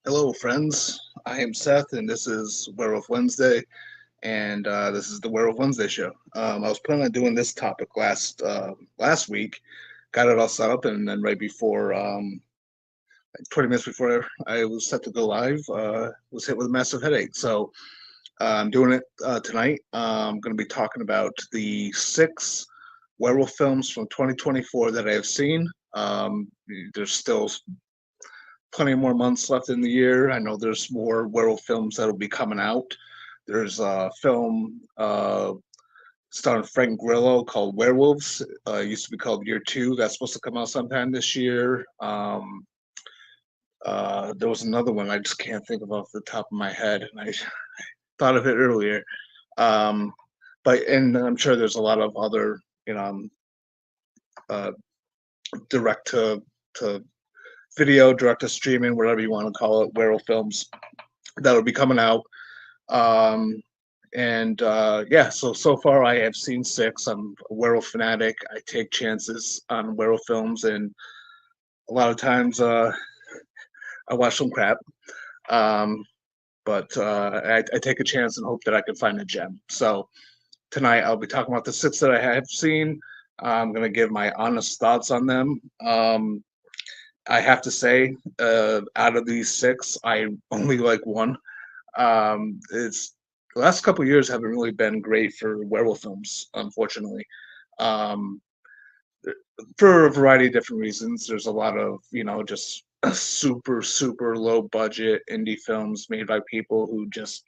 Hello, friends. I am Seth, and this is Werewolf Wednesday, and this is the Werewolf Wednesday show. I was planning on doing this topic last week, got it all set up, and then right before, like 20 minutes before I was set to go live, was hit with a massive headache. So I'm doing it tonight. I'm going to be talking about the six werewolf films from 2024 that I have seen. There's still plenty more months left in the year. I know there's more werewolf films that'll be coming out. There's a film starring Frank Grillo called Werewolves. It used to be called Year Two. That's supposed to come out sometime this year. There was another one I just can't think of off the top of my head, and I thought of it earlier. Um, and I'm sure there's a lot of other, you know, uh, direct to video, direct to streaming, whatever you want to call it, werewolf films that'll be coming out. Um, yeah, so far I have seen six. I'm a werewolf fanatic. I take chances on werewolf films, and a lot of times I watch some crap. Um, but I take a chance and hope that I can find a gem. So tonight I'll be talking about the six that I have seen. I'm gonna give my honest thoughts on them. I have to say, out of these six, I only like one. It's The last couple of years haven't really been great for werewolf films, unfortunately. Um, for a variety of different reasons. There's a lot of, just super low budget indie films made by people who just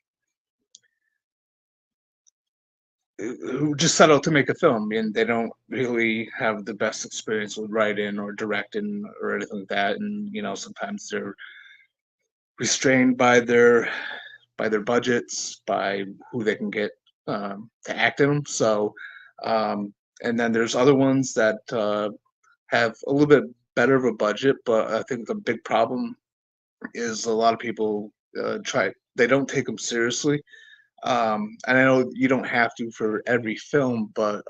set out to make a film, and they don't really have the best experience with writing or directing or anything like that. And sometimes they're restrained by their budgets, by who they can get to act in them. So, and then there's other ones that have a little bit better of a budget, but I think the big problem is a lot of people they don't take them seriously. And I know you don't have to for every film, but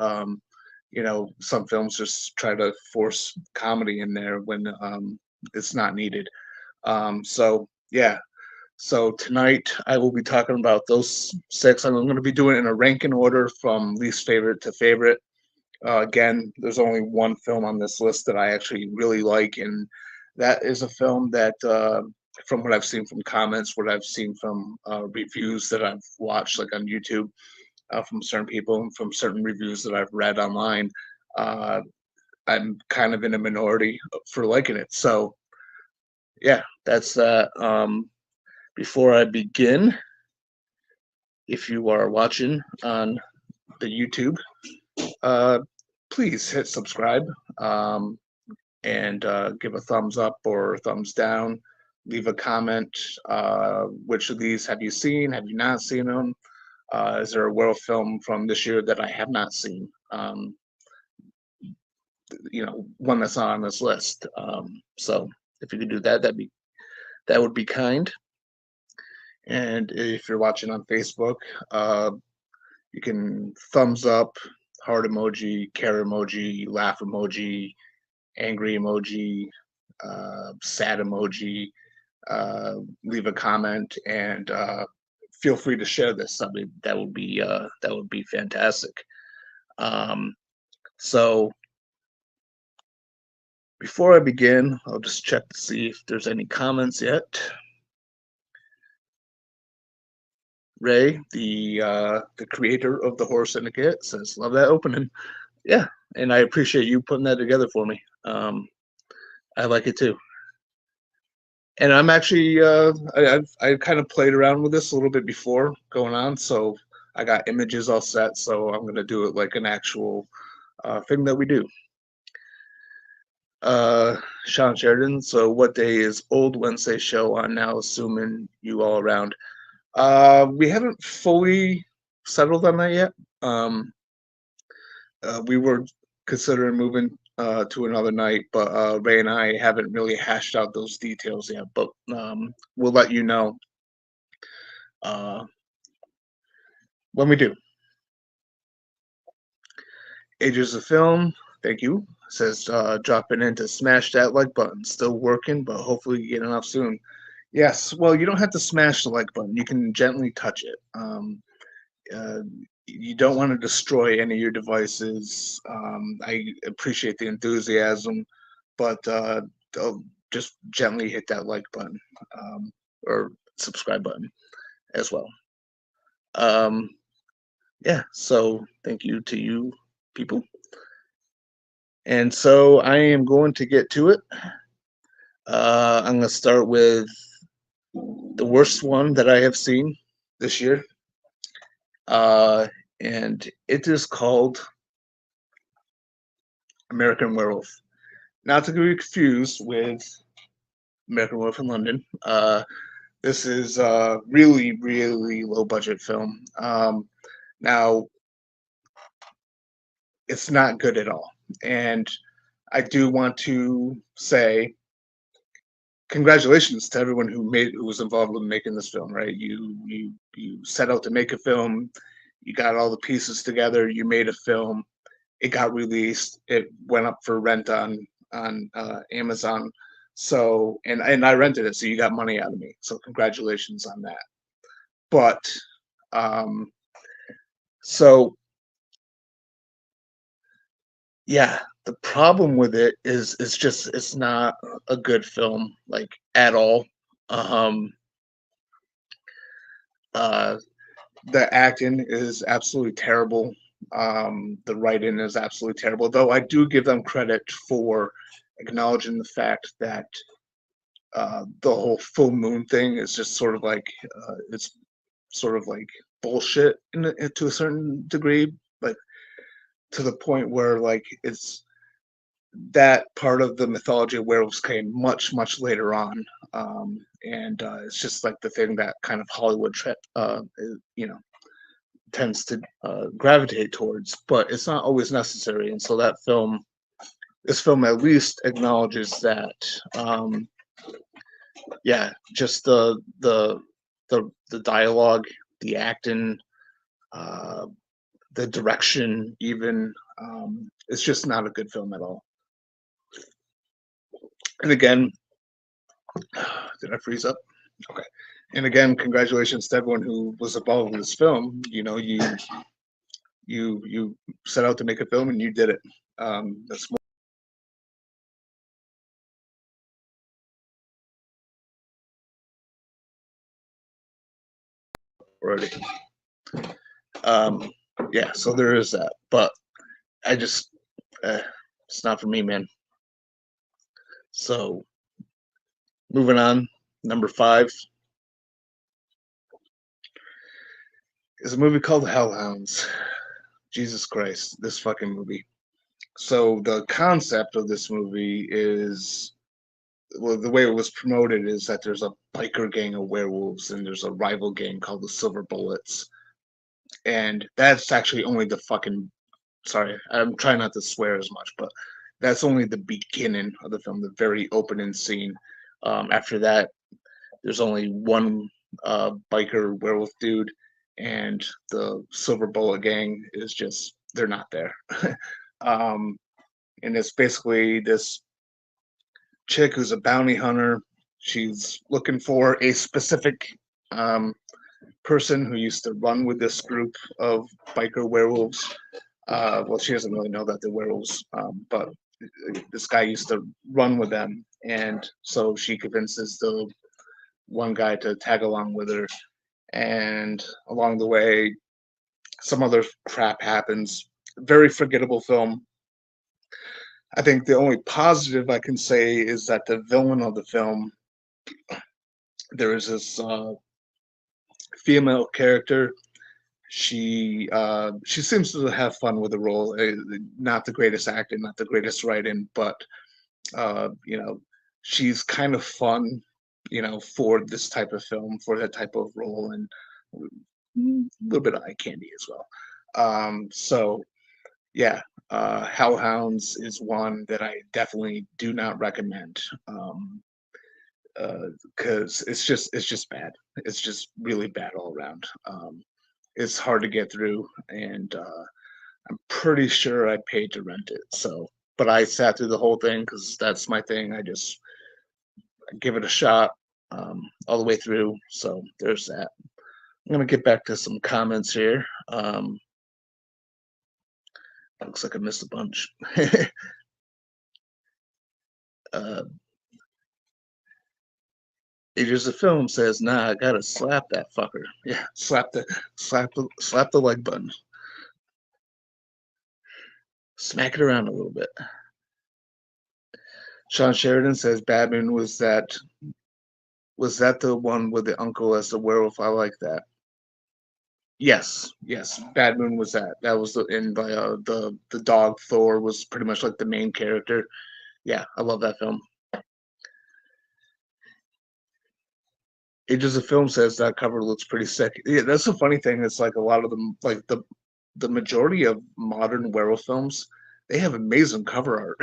some films just try to force comedy in there when it's not needed. So yeah, so tonight I will be talking about those six. I'm going to be doing it in a ranking order from least favorite to favorite. Again, there's only one film on this list that I actually really like, and that is a film that, from what I've seen from comments, what I've seen from reviews that I've watched, like on YouTube, from certain people, and from certain reviews that I've read online, uh, I'm kind of in a minority for liking it. So, yeah, that's that. Before I begin, if you are watching on the YouTube, uh, please hit subscribe. Um, and give a thumbs up or thumbs down. Leave a comment. Which of these have you seen? Have you not seen them? Is there a werewolf film from this year that I have not seen? One that's not on this list. So if you could do that, that would be kind. And if you're watching on Facebook, you can thumbs up, heart emoji, care emoji, laugh emoji, angry emoji, sad emoji, uh, leave a comment, and feel free to share this. I mean, that would be fantastic. Um, so before I begin, I'll just check to see if there's any comments yet. Ray, the creator of the Horror Syndicate, says, "Love that opening." Yeah, and I appreciate you putting that together for me. I like it too. And I'm actually I kind of played around with this a little bit before going on, so I got images all set. So I'm gonna do it like an actual thing that we do. Sean Sheridan. So what day is Old Wednesday show on now? Assuming you all around. We haven't fully settled on that yet. We were considering moving to another night, but Ray and I haven't really hashed out those details yet. But we'll let you know uh, when we do. Ages of Film, thank you. Says dropping in to smash that like button. Still working, but hopefully you get enough soon. Yes, well, you don't have to smash the like button. You can gently touch it. Uh, you don't want to destroy any of your devices. I appreciate the enthusiasm, but just gently hit that like button, or subscribe button as well. Um, yeah, so thank you to you people. And so I am going to get to it. I'm going to start with the worst one that I have seen this year. Uh, and it is called American Werewolf. Not to be confused with American Werewolf in London. This is a really, really low budget film. Now, it's not good at all. And I do want to say congratulations to everyone who was involved with making this film. Right, you set out to make a film, you got all the pieces together, you made a film. It got released. It went up for rent on Amazon. So and I rented it, so you got money out of me. So congratulations on that. But um, so yeah, the problem with it is it's not a good film like at all. Um, uh, the acting is absolutely terrible. The writing is absolutely terrible. Though I do give them credit for acknowledging the fact that the whole full moon thing is just sort of like it's sort of like bullshit to a certain degree, but to the point where like it's that part of the mythology of werewolves came much later on, and it's just like the thing that kind of Hollywood you know tends to gravitate towards, but it's not always necessary. And so this film at least acknowledges that. Yeah, just the dialogue, the acting, uh, the direction, even it's just not a good film at all. And again, did I freeze up? Okay. And again, congratulations to everyone who was involved in this film. You know, you set out to make a film and you did it. That's more already. Um, yeah, so there is that, but I just it's not for me, man. So moving on, number 5 is a movie called Hounds. Jesus Christ, this fucking movie. So the concept of this movie is, well, the way it was promoted is that there's a biker gang of werewolves and there's a rival gang called the Silver Bullets. And that's actually only the fucking, sorry, I'm trying not to swear as much, but that's only the beginning of the film, the very opening scene. After that, there's only one biker werewolf dude, and the Silver Bullet gang is just, they're not there. um, and it's basically this chick who's a bounty hunter. She's looking for a specific um, person who used to run with this group of biker werewolves. Well, she doesn't really know that they're werewolves, but this guy used to run with them, and so she convinces the one guy to tag along with her. And along the way, some other crap happens. Very forgettable film. I think the only positive I can say is that the villain of the film, there is this female character. She seems to have fun with the role. Not the greatest acting, not the greatest writing, but you know, she's kind of fun, you know, for this type of film, for that type of role, and a little bit of eye candy as well. So yeah, Hellhounds is one that I definitely do not recommend. Because it's just bad. It's just really bad all around. It's hard to get through, and I'm pretty sure I paid to rent it. So, but I sat through the whole thing because that's my thing. I just give it a shot. all the way through. So there's that. I'm gonna get back to some comments here. Looks like I missed a bunch. uh, Ages of Film says, "Nah, I gotta slap that fucker. Yeah, slap the like button, smack it around a little bit." Sean Sheridan says, "Batman was that the one with the uncle as the werewolf? I like that." Yes, yes, Bad Moon was that. That was the dog Thor was pretty much like the main character. Yeah, I love that film. Ages of Film says that cover looks pretty sick. Yeah, that's the funny thing. It's like a lot of them, like the majority of modern werewolf films, they have amazing cover art.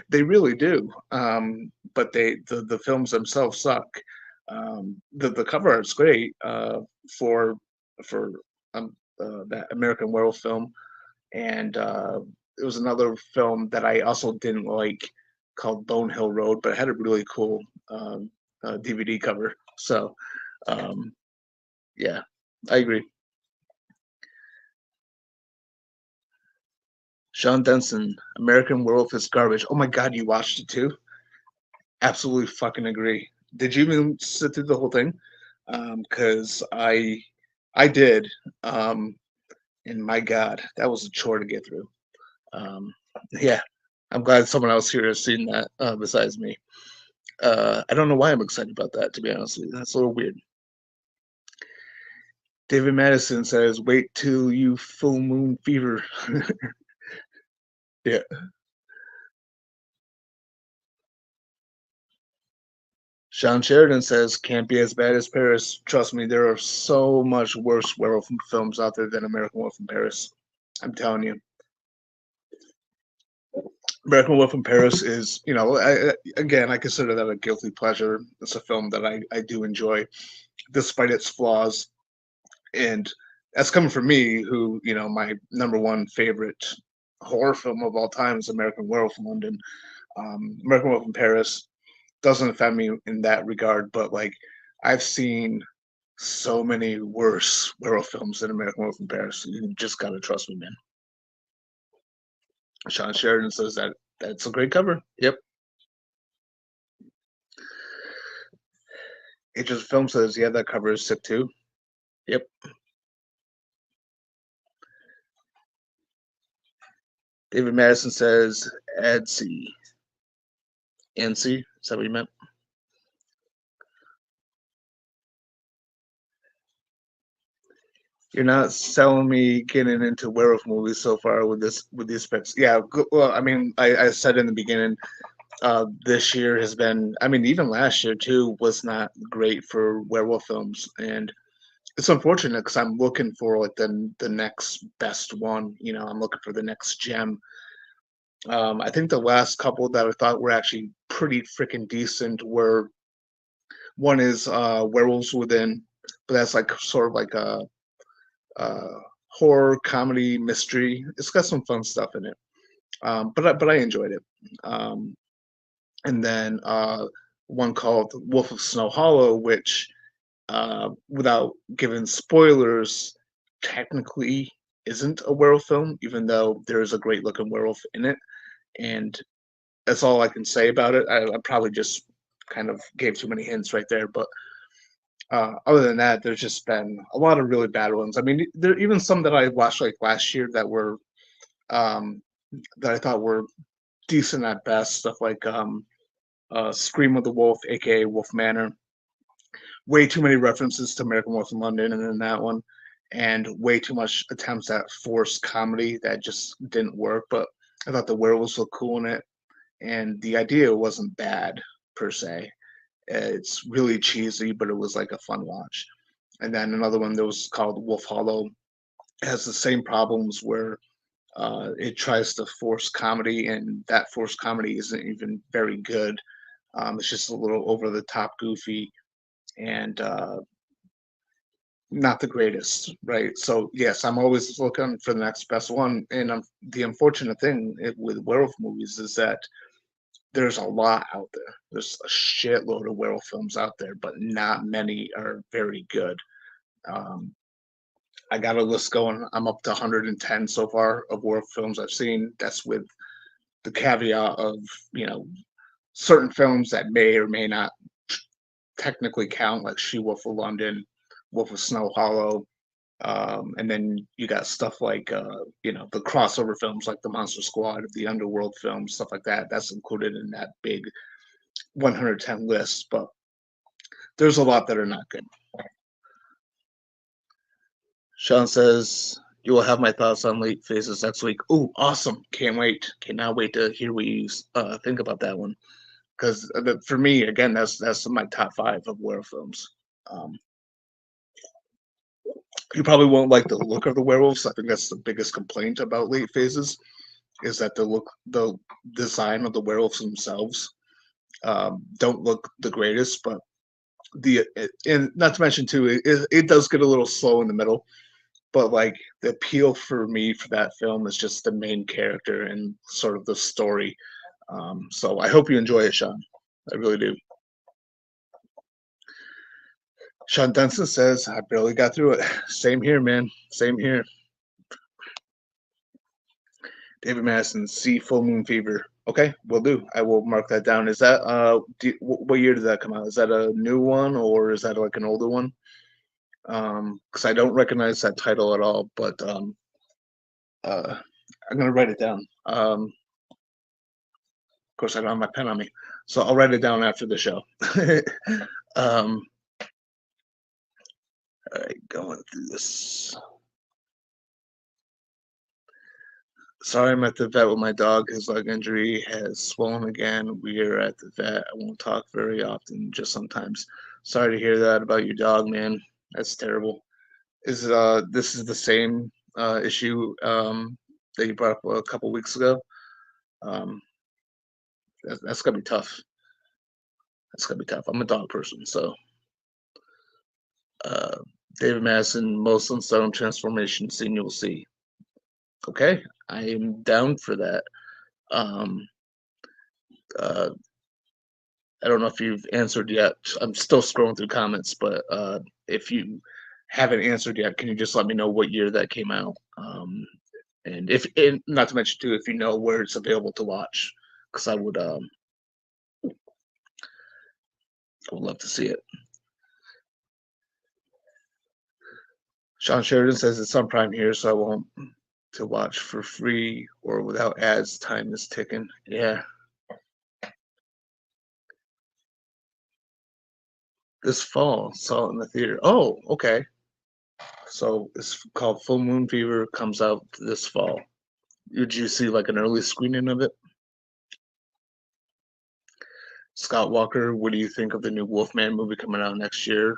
They really do. But the films themselves suck. The cover art's great for for that American Werewolf film, and it was another film that I also didn't like called Bone Hill Road, but it had a really cool DVD cover. So um, yeah, I agree. Sean Denson, American Werewolf is garbage. Oh my god, you watched it too? Absolutely fucking agree. Did you even sit through the whole thing? Because I did, um, and my god, that was a chore to get through. Um, yeah, I'm glad someone else here has seen that besides me. I don't know why I'm excited about that, to be honest with you. That's a little weird. David Madison says, "Wait till you full moon fever." Yeah. Sean Sheridan says, "Can't be as bad as Paris. Trust me, there are so much worse werewolf films out there than American Wolf in Paris. I'm telling you. American Wolf in Paris is, again, I consider that a guilty pleasure. It's a film that I do enjoy, despite its flaws. And that's coming from me, who, my number one favorite horror film of all time is American Werewolf in London. American Wolf in Paris doesn't offend me in that regard, but like I've seen so many worse werewolf films than American Wolf in Paris. You just gotta trust me, man. Sean Sheridan says that's a great cover. Yep. Ages of Film says, yeah, that cover is sick too. Yep. David Madison says, Adsy. Ansi? Is that what you meant? You're not selling me getting into werewolf movies so far with these specs. Yeah, well, I mean, I said in the beginning, this year has been, I mean, even last year too was not great for werewolf films, and it's unfortunate because I'm looking for like the next best one. I'm looking for the next gem. I think the last couple that I thought were actually pretty freaking decent were one is Werewolves Within, but that's like sort of like a horror comedy mystery. It's got some fun stuff in it, but I enjoyed it. Um, and then one called Wolf of Snow Hollow, which without giving spoilers, technically isn't a werewolf film, even though there is a great looking werewolf in it. And that's all I can say about it. I probably just kind of gave too many hints right there, but other than that, there's just been a lot of really bad ones. I mean, there are even some that I watched like last year um, that I thought were decent at best. Stuff like Scream of the Wolf, aka Wolf Manor. Way too many references to American Wolf in London, and then that one, and way too much attempts at forced comedy that just didn't work. But I thought the werewolves looked cool in it, and the idea wasn't bad per se. It's really cheesy, but it was like a fun watch. And then another one that was called Wolf Hollow has the same problems where it tries to force comedy, and that forced comedy isn't even very good. It's just a little over the top, goofy, and not the greatest, right? So yes, I'm always looking for the next best one. And the unfortunate thing with werewolf movies is that there's a lot out there. There's a shitload of werewolf films out there, but not many are very good. Um, I got a list going. I'm up to 110 so far of werewolf films I've seen. That's with the caveat of, you know, certain films that may or may not technically count, like She Wolf of London, Wolf of Snow Hollow, and then you got stuff like you know, the crossover films like the Monster Squad, the Underworld films, stuff like that. That's included in that big 110 list, but there's a lot that are not good. Sean says you will have my thoughts on late phases next week. Ooh, awesome! Can't wait. Cannot wait to hear what you think about that one. Because for me, again, that's my top five of werewolf films. Um, you probably won't like the look of the werewolves. I think that's the biggest complaint about late phases is that the design of the werewolves themselves don't look the greatest. But and not to mention too, it does get a little slow in the middle. But like the appeal for me for that film is just the main character and sort of the story. So I hope you enjoy it, Sean. I really do. Sean Dunson says, I barely got through it. Same here, man. Same here. David Madison, see Full Moon Fever. Okay, will do. I will mark that down. Is that what year did that come out? Is that a new one or is that like an older one? Because I don't recognize that title at all, but I'm gonna write it down. Of course, I don't have my pen on me, so I'll write it down after the show. All right, going through this. Sorry, I'm at the vet with my dog. His leg injury has swollen again. We are at the vet. I won't talk very often, just sometimes. Sorry to hear that about your dog, man. That's terrible. Is this is the same issue that you brought up a couple weeks ago? Um, that's gonna be tough. That's gonna be tough. I'm a dog person, so uh, David Madison, most unsettling transformation scene you'll see. Okay, I am down for that. Um, uh, I don't know if you've answered yet. I'm still scrolling through comments, but if you haven't answered yet, can you just let me know what year that came out? And if, and not to mention too, if you know where it's available to watch, because I would love to see it. Sean Sheridan says it's on Prime here, so I won't to watch for free or without ads. Time is ticking. Yeah. This fall, saw it in the theater. Oh, okay. So it's called Full Moon Fever. Comes out this fall. Did you see like an early screening of it? Scott Walker, what do you think of the new Wolfman movie coming out next year?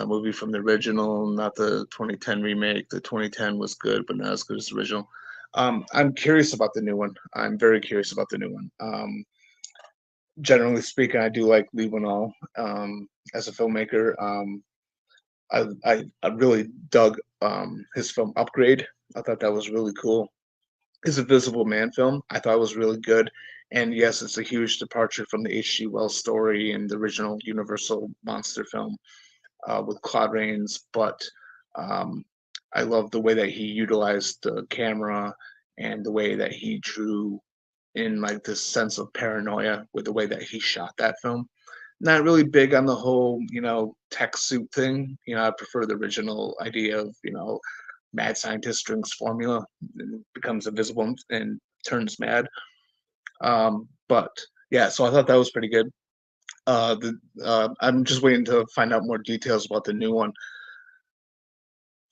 Movie from the original, not the 2010 remake. The 2010 was good, but not as good as the original. I'm curious about the new one. I'm very curious about the new one. Generally speaking, I do like Lee Winnall as a filmmaker. I really dug his film Upgrade. I thought that was really cool. His Invisible Man film, I thought was really good. And yes, it's a huge departure from the H.G. Wells story and the original Universal monster film with Claude Rains, but um, I love the way that he utilized the camera and the way that he drew in like this sense of paranoia with the way that he shot that film. Not really big on the whole, you know, tech suit thing. You know, I prefer the original idea of, you know, mad scientist drinks formula and becomes invisible and turns mad. But yeah, so I thought that was pretty good. I'm just waiting to find out more details about the new one.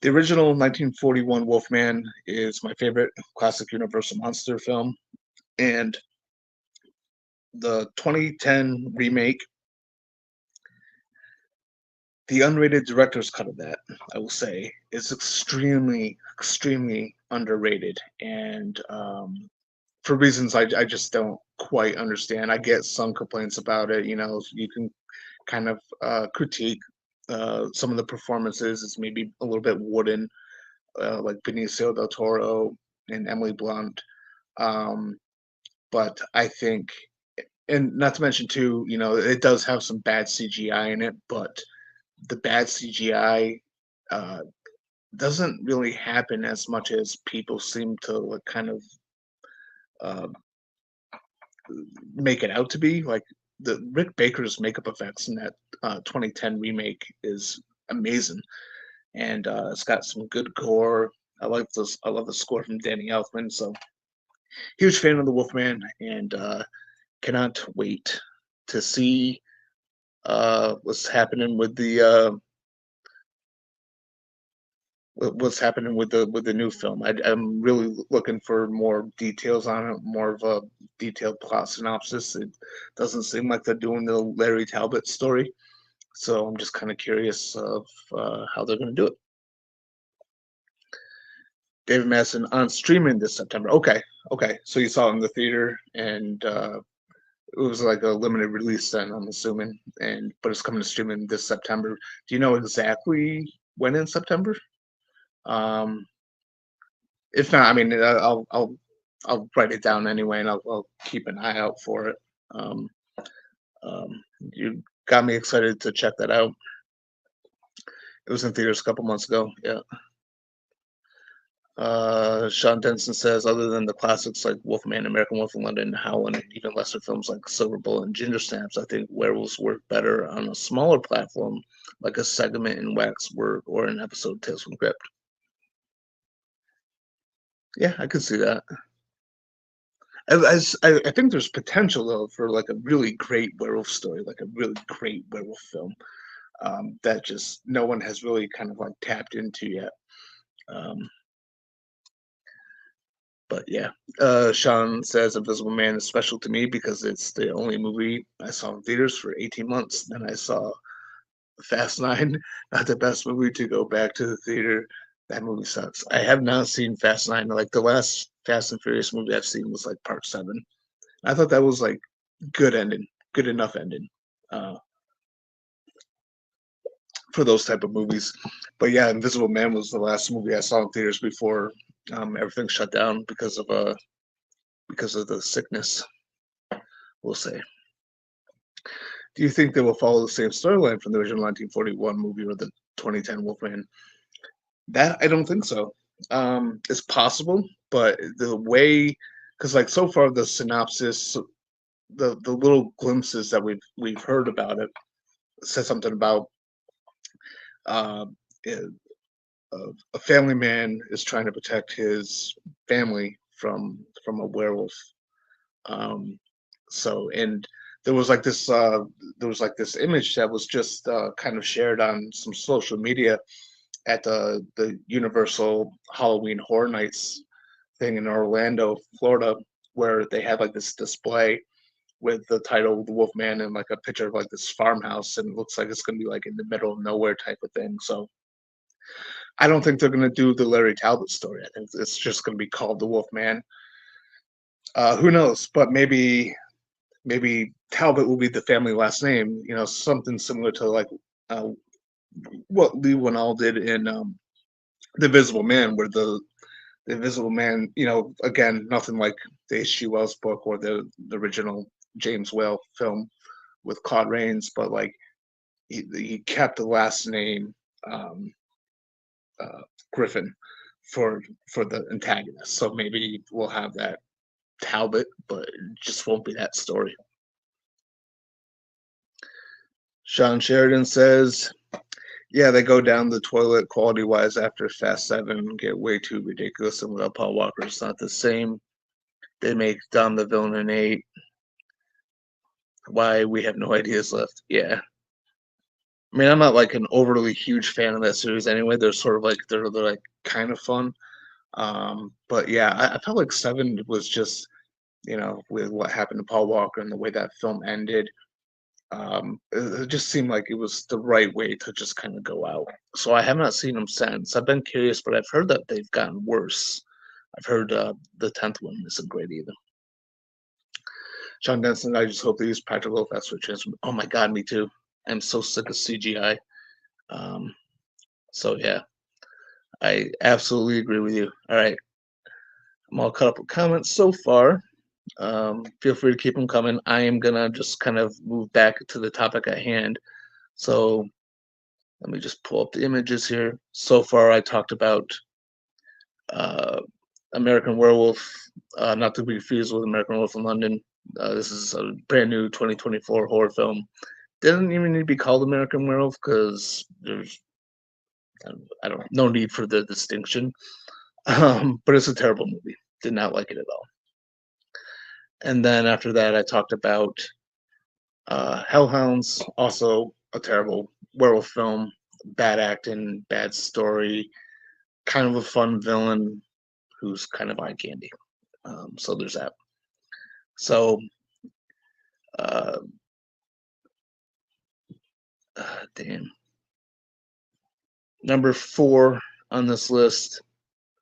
The original 1941 Wolfman is my favorite classic Universal monster film, and the 2010 remake, the unrated director's cut of that, I will say, is extremely, extremely underrated, and for reasons I just don't quite understand. I get some complaints about it. You know, you can kind of critique some of the performances. It's maybe a little bit wooden, like Benicio del Toro and Emily Blunt. Um, but I think and not to mention too, it does have some bad CGI in it, but the bad CGI uh, doesn't really happen as much as people seem to like kind of uh, make it out to be. Like the Rick Baker's makeup effects in that 2010 remake is amazing, and it's got some good gore. I like this. I love the score from Danny Elfman. So huge fan of the Wolfman, and cannot wait to see what's happening with the what's happening with the new film. I'm really looking for more details on it, more of a detailed plot synopsis. It doesn't seem like they're doing the Larry Talbot story, so I'm just kind of curious of how they're going to do it. David Madison on streaming this September. Okay, okay. So you saw it in the theater, and it was like a limited release then, I'm assuming, and but it's coming to streaming this September. Do you know exactly when in September? Um, if not, I mean, I'll write it down anyway, and I'll keep an eye out for it. Um, you got me excited to check that out. It was in theaters a couple months ago. Yeah. Sean Denson says, other than the classics like Wolfman, American Wolf in London, Howlin', and even lesser films like Silver Bullet and Ginger Snaps, I think werewolves work better on a smaller platform like a segment in Waxwork or an episode of Tales from the Crypt. Yeah, I could see that. I think there's potential though for like a really great werewolf story, like a really great werewolf film that just no one has really kind of like tapped into yet. Um, but yeah, Sean says Invisible Man is special to me because it's the only movie I saw in theaters for 18 months. Then I saw Fast Nine, not the best movie to go back to the theater. That movie sucks. I have not seen Fast Nine. Like the last Fast and Furious movie I've seen was like Part Seven. I thought that was like good ending, good enough ending uh, for those type of movies. But yeah, Invisible Man was the last movie I saw in theaters before everything shut down because of the sickness. We'll say. Do you think they will follow the same storyline from the original 1941 movie or the 2010 Wolfman? That I don't think so. It's possible, but the way, because like so far the synopsis, the little glimpses that we've heard about it said something about uh, a, a family man is trying to protect his family from a werewolf. Um, so and there was like this image that was just kind of shared on some social media at the Universal Halloween Horror Nights thing in Orlando, Florida, where they had like this display with the title The Wolfman and like a picture of like this farmhouse, and it looks like it's gonna be like in the middle of nowhere type of thing. So I don't think they're gonna do the Larry Talbot story. I think it's just gonna be called The Wolfman. Who knows? But maybe Talbot will be the family last name. Something similar to like uh, what Lee Winnell did in The Invisible Man, where the Invisible Man, again, nothing like the H.G. Wells book or the original James Whale film with Claude Rains, but like he kept the last name um, uh, Griffin for for the antagonist. So maybe we'll have that Talbot, but it just won't be that story. Sean Sheridan says, yeah, they go down the toilet quality wise after Fast 7 and get way too ridiculous, and without Paul Walker, it's not the same. They make Dom the villain in 8. Why we have no ideas left. Yeah. I mean, I'm not like an overly huge fan of that series anyway. They're sort of like they're like kind of fun. But yeah, I felt like 7 was just, with what happened to Paul Walker and the way that film ended. It just seemed like it was the right way to just kind of go out. So I have not seen them since. I've been curious, but I've heard that they've gotten worse. I've heard the 10th one isn't great either. Sean Denson, I just hope they use practical effects for transform. Oh my god, me too. I'm so sick of CGI. Um, so yeah, I absolutely agree with you. All right, I'm all caught up with comments so far. Feel free to keep them coming. I am gonna just kind of move back to the topic at hand. So let me just pull up the images here. So far, I talked about uh, American Werewolf, not to be confused with American Werewolf in London. This is a brand new 2024 horror film. Doesn't even need to be called American Werewolf because there's, I don't know, no need for the distinction. But it's a terrible movie. Did not like it at all. And then after that, I talked about Hellhounds, also a terrible werewolf film. Bad acting, bad story, kind of a fun villain who's kind of eye candy. So there's that. So, uh, damn. Number 4 on this list,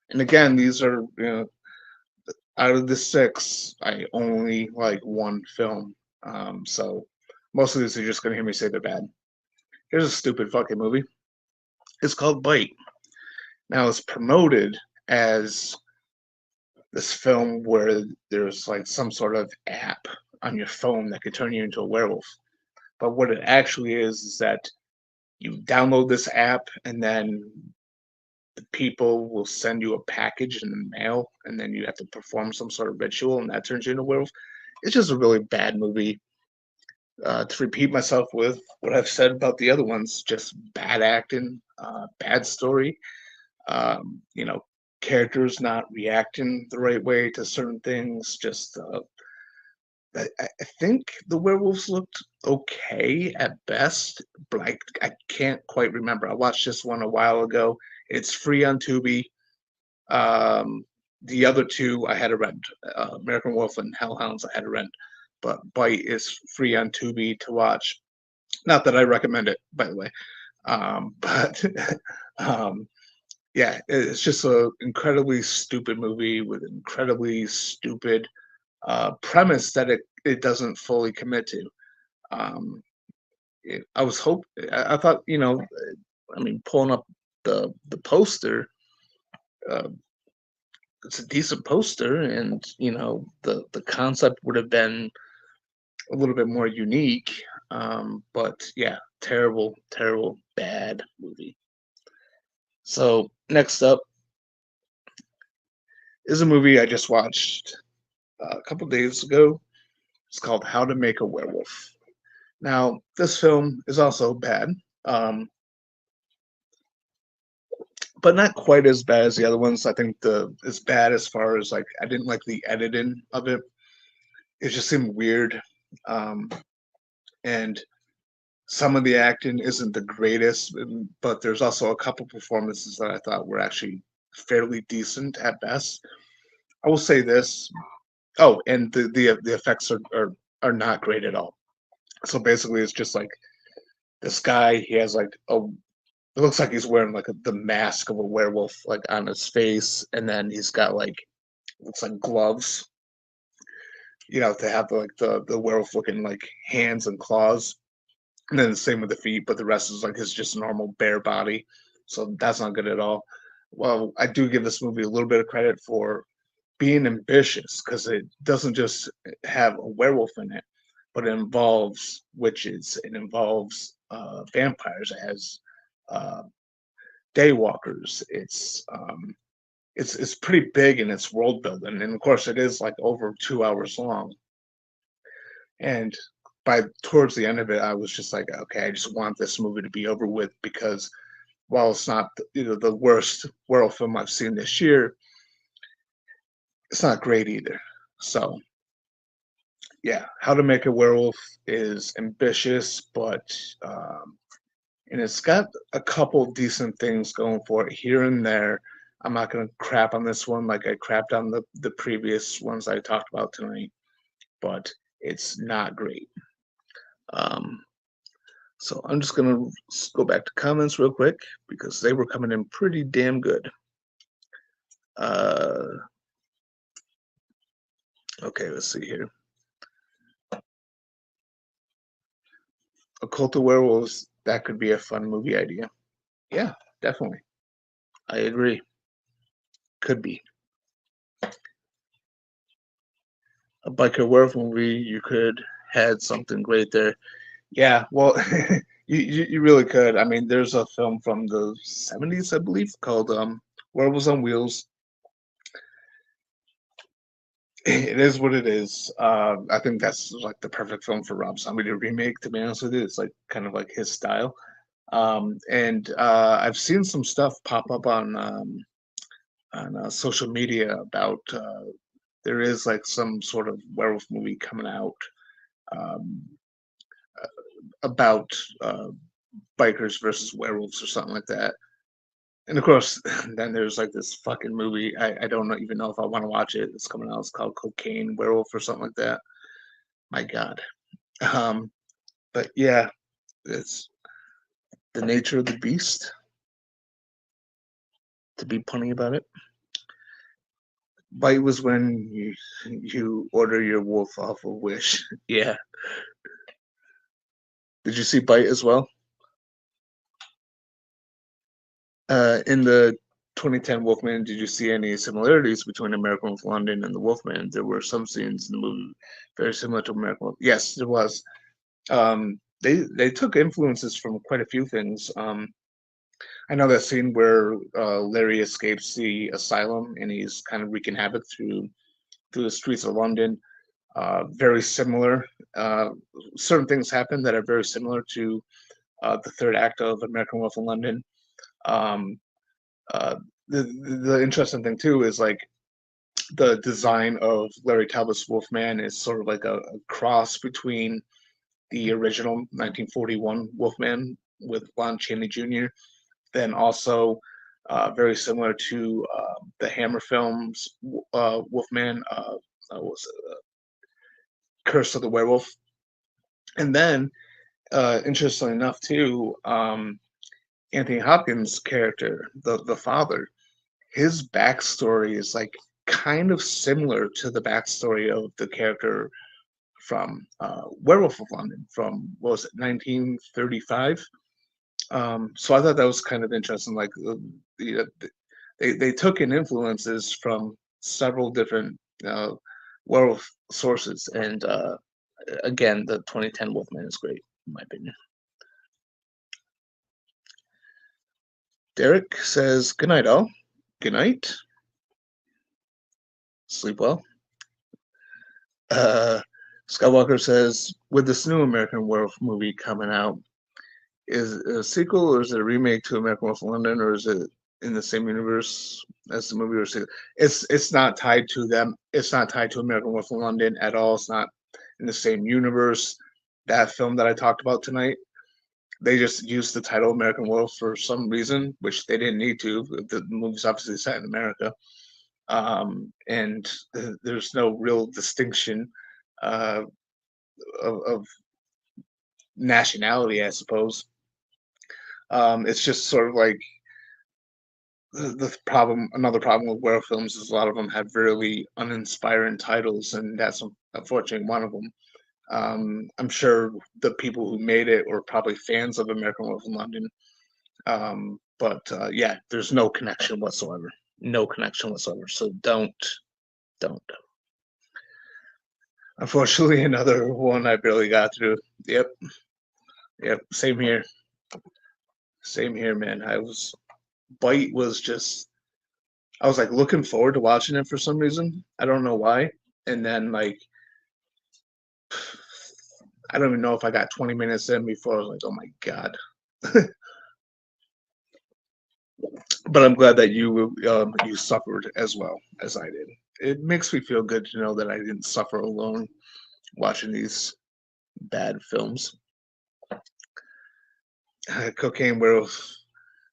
and again, these are, out of the 6, I only like one film. So most of these are just gonna hear me say they're bad. Here's a stupid fucking movie. It's called Bite. Now it's promoted as this film where there's like some sort of app on your phone that could turn you into a werewolf. But what it actually is that you download this app and then the people will send you a package in the mail and then you have to perform some sort of ritual and that turns you into a werewolf. It's just a really bad movie. To repeat myself with what I've said about the other ones, just bad acting, bad story, you know, characters not reacting the right way to certain things. Just, I think the werewolves looked okay at best, but I can't quite remember. I watched this one a while ago. It's free on Tubi. Um, the other two I had to rent. American Wolf and Hellhounds I had to rent, but Bite is free on Tubi to watch. Not that I recommend it, by the way. But um, yeah, it's just an incredibly stupid movie with an incredibly stupid premise that it doesn't fully commit to. Um, I was hope I thought, I mean, pulling up the poster, uh, it's a decent poster, and the concept would have been a little bit more unique. But yeah, terrible, terrible, bad movie. So next up is a movie I just watched a couple days ago. It's called How to Make a Werewolf. Now, this film is also bad, um, but not quite as bad as the other ones. I think the it's bad as far as like I didn't like the editing of it. It just seemed weird, um, and some of the acting isn't the greatest. But there's also a couple performances that I thought were actually fairly decent at best. I will say this. Oh, and the effects are not great at all. So basically, it's just like this guy. He has like a it looks like he's wearing like the mask of a werewolf like on his face, and then he's got like looks like gloves, to have the werewolf looking like hands and claws, and then the same with the feet, but the rest is like his just normal bare body. So that's not good at all. Well, I do give this movie a little bit of credit for being ambitious because it doesn't just have a werewolf in it, but it involves witches, it involves vampires as uh, daywalkers. It's pretty big in its world building, and of course, it is like over 2 hours long. And by towards the end of it, I was just like, okay, I just want this movie to be over with because while it's not the worst werewolf film I've seen this year, it's not great either. So yeah, How to Make a Werewolf is ambitious, but and it's got a couple decent things going for it here and there. I'm not going to crap on this one like I crapped on the previous ones I talked about tonight, but it's not great. Um, so I'm just going to go back to comments real quick because they were coming in pretty damn good. Uh, okay, let's see here. A Cult of Werewolves, that could be a fun movie idea. Yeah, definitely. I agree. Could be. a biker werewolf movie, you could had something great there. Yeah, well, you really could. I mean, there's a film from the 70s, I believe, called Werewolves on Wheels. It is what it is. I think that's like the perfect film for Rob Zombie to remake. To be honest with you, it's like kind of like his style. And I've seen some stuff pop up on social media about there is like some sort of werewolf movie coming out um, about uh, bikers versus werewolves or something like that. And of course, then there's like this fucking movie. I don't know, even know if I want to watch it. It's coming out. It's called Cocaine Werewolf or something like that. My God. Um, but yeah, it's the nature of the beast. To be punny about it. Bite was when you order your wolf off of Wish. Yeah. Did you see Bite as well? In the 2010 Wolfman, did you see any similarities between American Wolf London and the Wolfman? There were some scenes in the movie very similar to American Wolf. Yes, there was. They took influences from quite a few things. I know that scene where Larry escapes the asylum and he's kind of wreaking havoc through the streets of London. Very similar. Certain things happen that are very similar to the third act of American Wolf in London. Um, uh, the interesting thing too is like the design of Larry Talbot's Wolfman is sort of like a cross between the original 1941 Wolfman with Lon Chaney Jr. Then also very similar to the Hammer films Wolfman. Was it, Curse of the Werewolf. And then, interestingly enough, too, Anthony Hopkins' character, the father, his backstory is like kind of similar to the backstory of the character from Werewolf of London from what was it 1935. So I thought that was kind of interesting. Like the, they took in influences from several different uh, werewolf sources, and again, the 2010 Wolfman is great in my opinion. Derek says, "Good night, all. Good night. Sleep well." Uh, Skywalker says, "With this new American Werewolf movie coming out, is it a sequel or is it a remake to American Wolf in London, or is it in the same universe as the movie? Or it's not tied to them. It's not tied to American Wolf in London at all. It's not in the same universe. That film that I talked about tonight, they just used the title American Wolf for some reason, which they didn't need to. The movie's obviously set in America, and there's no real distinction uh, of nationality, I suppose. It's just sort of like the problem. Another problem with werewolf films is a lot of them have really uninspiring titles, and that's unfortunately one of them. I'm sure the people who made it were probably fans of American Werewolf in London, but yeah, there's no connection whatsoever. No connection whatsoever. So don't. Unfortunately, another one I barely got through. Yep, yep. Same here. Same here, man. Bite was just. I was like looking forward to watching it for some reason. I don't know why. And then like I don't even know if I got 20 minutes in before I was like, oh my god. But I'm glad that you suffered as well as I did. It makes me feel good to know that I didn't suffer alone watching these bad films. Cocaine Werewolf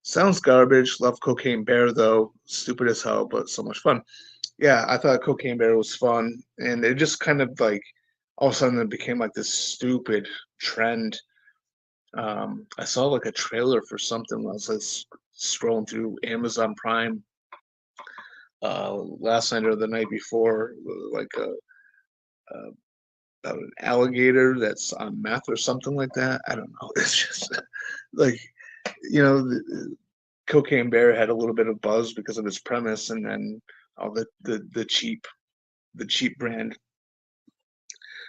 sounds garbage. Love Cocaine Bear though. Stupid as hell, but so much fun. Yeah, I thought Cocaine Bear was fun, and it just kind of like all of a sudden it became like this stupid trend. I saw like a trailer for something when I was like, scrolling through Amazon Prime last night or the night before, like a about an alligator that's on meth or something like that. I don't know. It's just like Cocaine Bear had a little bit of buzz because of its premise, and then all the cheap brand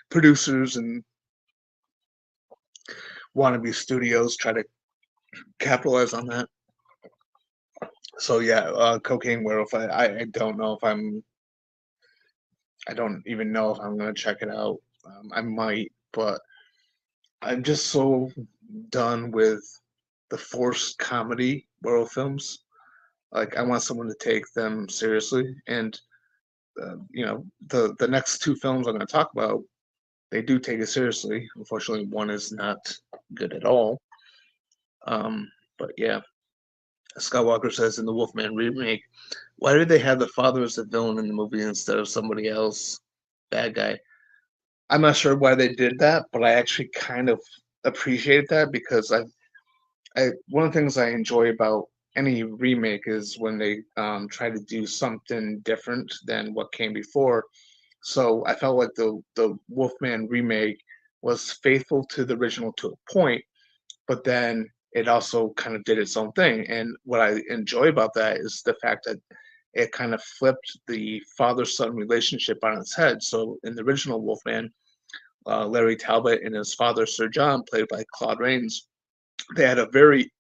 producers and wannabe studios try to capitalize on that. So yeah, Cocaine Werewolf. I don't know if I don't even know if I'm gonna check it out. I might, but I'm just so done with the forced comedy werewolf films. Like I want someone to take them seriously, and the next two films I'm going to talk about, they do take it seriously. Unfortunately, one is not good at all. But yeah, Scott Walker says in the Wolfman remake, why did they have the father as the villain in the movie instead of somebody else, bad guy? I'm not sure why they did that, but I actually kind of appreciate that because I one of the things I enjoy about any remake is when they try to do something different than what came before. So I felt like the Wolfman remake was faithful to the original to a point, but then it also kind of did its own thing. And what I enjoy about that is the fact that it kind of flipped the father-son relationship on its head. So in the original Wolfman, Larry Talbot and his father Sir John, played by Claude Rains, they had a very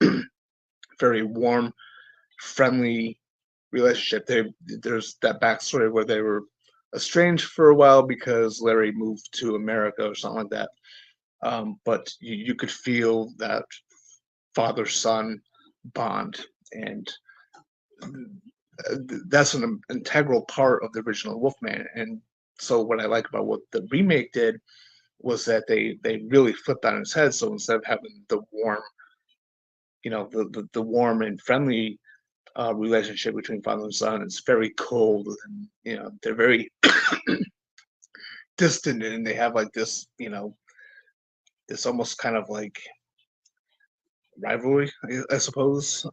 very warm, friendly relationship. There's that backstory where they were estranged for a while because Larry moved to America or something like that. But you could feel that father son bond, and that's an integral part of the original Wolfman. And so, what I like about what the remake did was that they really flipped on its head. So instead of having the warm, the warm and friendly relationship between father and son, it's very cold, and they're very distant, and they have like this, this almost kind of like rivalry, I suppose.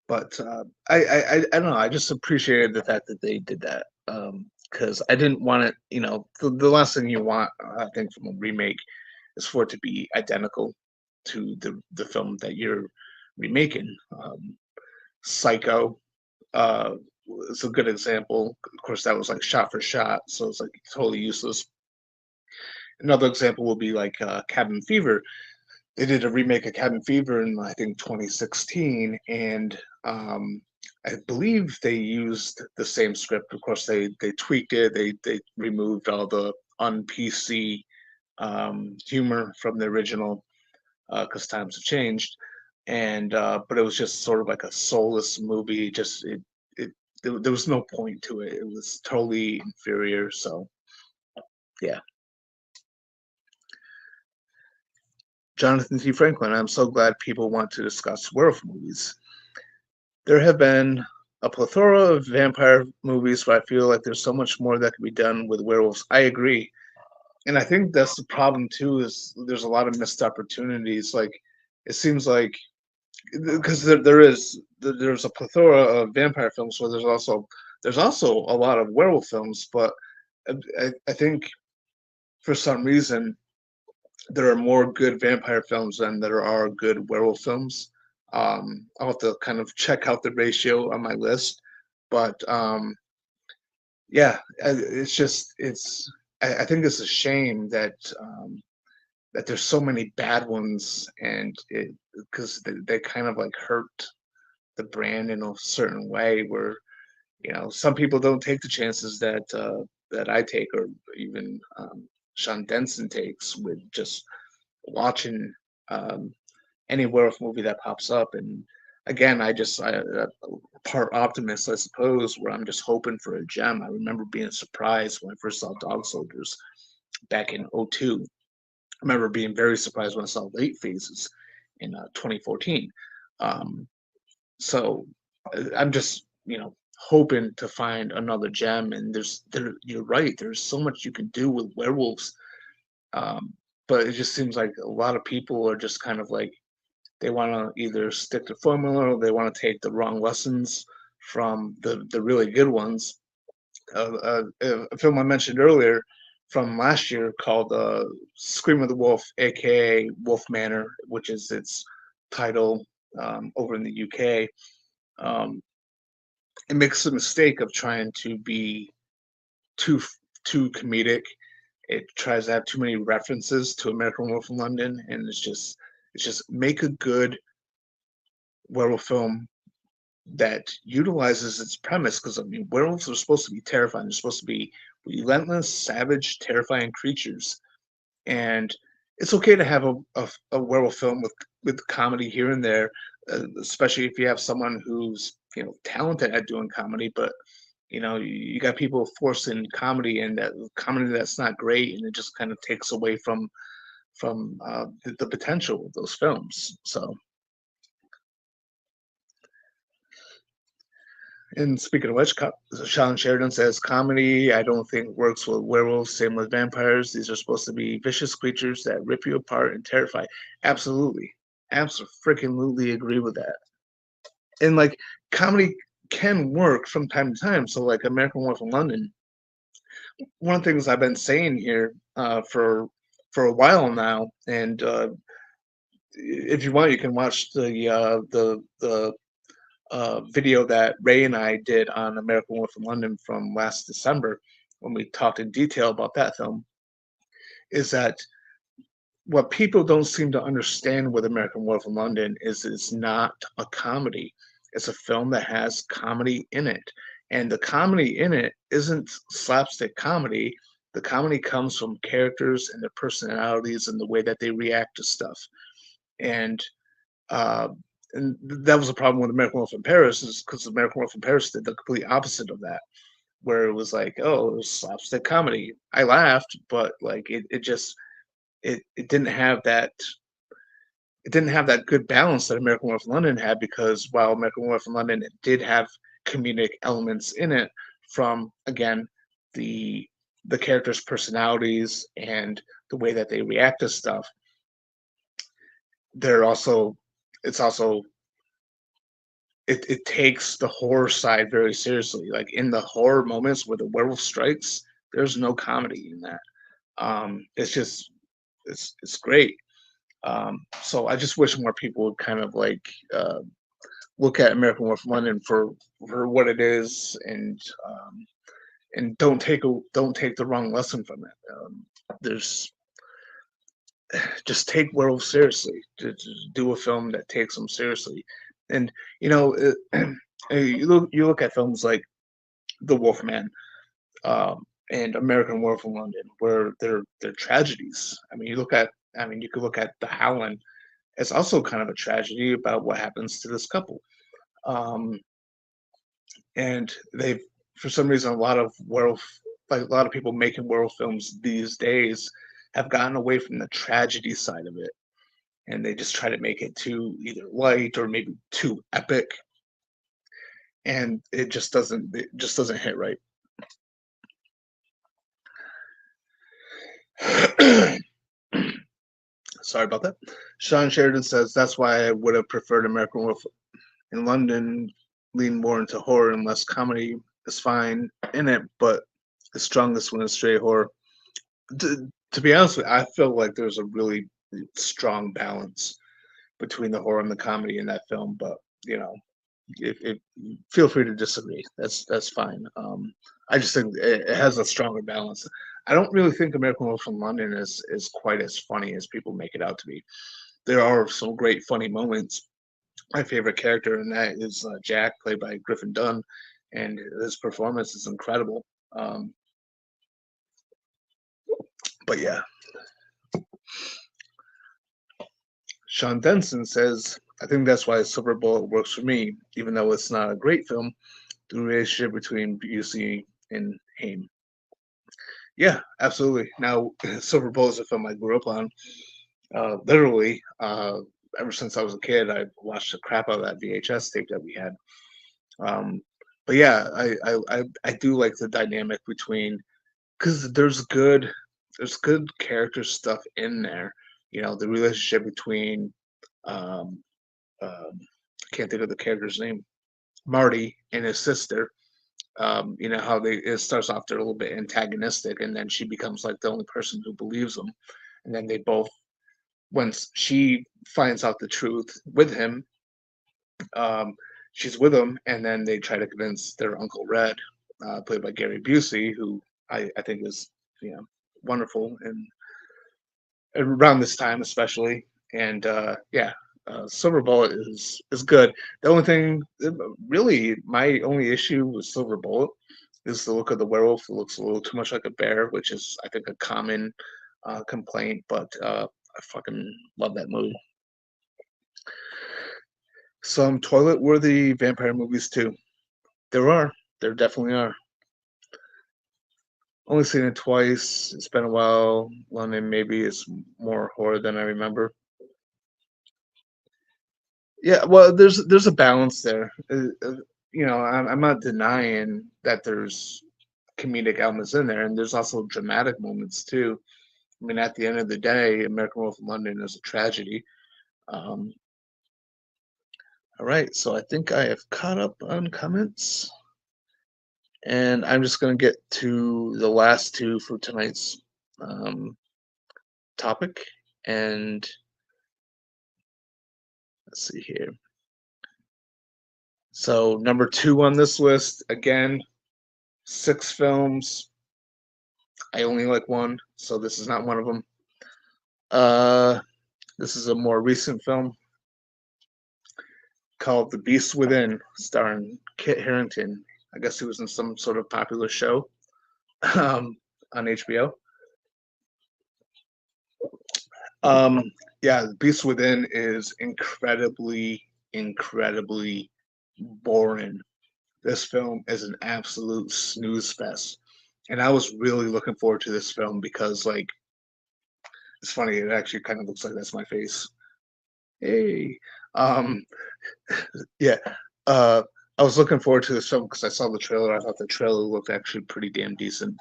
But I don't know. I just appreciated the fact that they did that because I didn't want it. The last thing you want, I think, from a remake is for it to be identical to the film that you're remaking. Psycho is a good example. Of course, that was like shot for shot, so it's like totally useless. Another example would be like Cabin Fever. They did a remake of Cabin Fever in I think 2016, and I believe they used the same script. Of course, they tweaked it. They removed all the un PC humor from the original because times have changed. And but it was just sort of like a soulless movie. Just it there was no point to it. It was totally inferior. So yeah. Jonathan T. Franklin, I'm so glad people want to discuss werewolf movies. There have been a plethora of vampire movies, but I feel like there's so much more that can be done with werewolves. I agree. And I think that's the problem too, is there's a lot of missed opportunities. Like it seems like because there's a plethora of vampire films, so there's also a lot of werewolf films, but I think for some reason there are more good vampire films than there are good werewolf films. I'll have to kind of check out the ratio on my list, but yeah, it's just I think it's a shame that there's so many bad ones, and it because they kind of like hurt the brand in a certain way where some people don't take the chances that I take, or even Sean Denson takes, with just watching um, any werewolf movie that pops up. And again, I part optimist, I suppose, where I'm just hoping for a gem. I remember being surprised when I first saw Dog Soldiers back in '02. I remember being very surprised when I saw Late Phases in 2014. Um, so I'm just hoping to find another gem. And you're right. There's so much you can do with werewolves, um, but it just seems like a lot of people are just kind of like they want to either stick to formula, or they want to take the wrong lessons from the really good ones. A film I mentioned earlier from last year called Scream of the Wolf, aka Wolf Manor, which is its title over in the UK. Um, it makes the mistake of trying to be too too comedic, it tries to have too many references to American Werewolf in London, and it's just make a good werewolf film that utilizes its premise. Because I mean, werewolves are supposed to be terrifying. They're supposed to be relentless, savage, terrifying creatures, and it's okay to have a werewolf film with comedy here and there, especially if you have someone who's talented at doing comedy. But you got people forcing comedy, and that comedy that's not great, and it just kind of takes away from the potential of those films. So, and speaking of which, Sean Sheridan says comedy I don't think works with werewolves. Same with vampires. These are supposed to be vicious creatures that rip you apart and terrify. Absolutely, absolutely agree with that. And like comedy can work from time to time. So like American Werewolf in London, one of the things I've been saying here for a while now, and if you want, you can watch the video that Ray and I did on American Werewolf in London from last December when we talked in detail about that film. Is that what people don't seem to understand with American Werewolf in London is it's not a comedy. It's a film that has comedy in it. And the comedy in it isn't slapstick comedy. The comedy comes from characters and their personalities and the way that they react to stuff. And uh, and that was a problem with American Wolf in Paris, is because American Wolf in Paris did the complete opposite of that, where it was like, oh, it was slapstick comedy. I laughed, but like it just it didn't have that good balance that American Werewolf in London had, because while American Werewolf in London did have comedic elements in it from, again, the characters' personalities and the way that they react to stuff, they're also it's also it takes the horror side very seriously. Like in the horror moments where the werewolf strikes, there's no comedy in that. It's just it's great. So I just wish more people would kind of like look at American Werewolf in London for what it is, and don't take the wrong lesson from it. There's just take werewolves seriously. To do a film that takes them seriously, and you look at films like The Wolfman, and American Werewolf in London, where they're tragedies. You could look at The Howling. It's also kind of a tragedy about what happens to this couple. Um, and they've, for some reason, a lot of people making werewolf films these days have gotten away from the tragedy side of it, and they just try to make it too either light or maybe too epic, and it just doesn't hit right. Sorry about that. Sean Sheridan says that's why I would have preferred American Wolf in London. Lean more into horror and less comedy is fine in it, but the strongest one is straight horror. To be honest with you, I feel like there's a really strong balance between the horror and the comedy in that film. But you know, if feel free to disagree. That's fine. I just think it has a stronger balance. I don't really think American Wolf from London is quite as funny as people make it out to be. There are some great funny moments. My favorite character in that is Jack, played by Griffin Dunn, and his performance is incredible. But yeah, Sean Denson says, I think that's why Silver Bullet works for me, even though it's not a great film, the relationship between Busey and Haim. Yeah, absolutely. Now, Silver Bullet is a film I grew up on. Literally, ever since I was a kid, I watched the crap out of that VHS tape that we had. Um, but yeah, I do like the dynamic between, because there's good character stuff in there. The relationship between um, I can't think of the character's name, Marty and his sister. How it starts off they're a little bit antagonistic, and then she becomes like the only person who believes them, and then they both, once she finds out the truth with him, um, she's with him, and then they try to convince their Uncle Red, played by Gary Busey, who I think is, you know, wonderful, and around this time especially. And yeah, Silver Bullet is good. The only thing, really, my only issue with Silver Bullet is the look of the werewolf. It looks a little too much like a bear, which is I think a common complaint. But I fucking love that movie. Some toilet worthy vampire movies too. There are. There definitely are. Only seen it twice. It's been a while. London maybe is more horror than I remember. Yeah, well, there's a balance there. I'm not denying that there's comedic elements in there, and there's also dramatic moments too. I mean, at the end of the day, American Wolf in London is a tragedy. Um, all right, so I think I have caught up on comments, and I'm just going to get to the last two for tonight's um, topic. And let's see here. So number two on this list, again, 6 films. I only like one, so this is not one of them. This is a more recent film called The Beast Within, starring Kit Harington. I guess he was in some sort of popular show on HBO. Yeah, The Beast Within is incredibly boring. This film is an absolute snooze fest. And I was really looking forward to this film because, like, it's funny, it actually kind of looks like that's my face. Hey. Um, yeah. Uh, I was looking forward to this film because I saw the trailer. I thought the trailer looked actually pretty damn decent.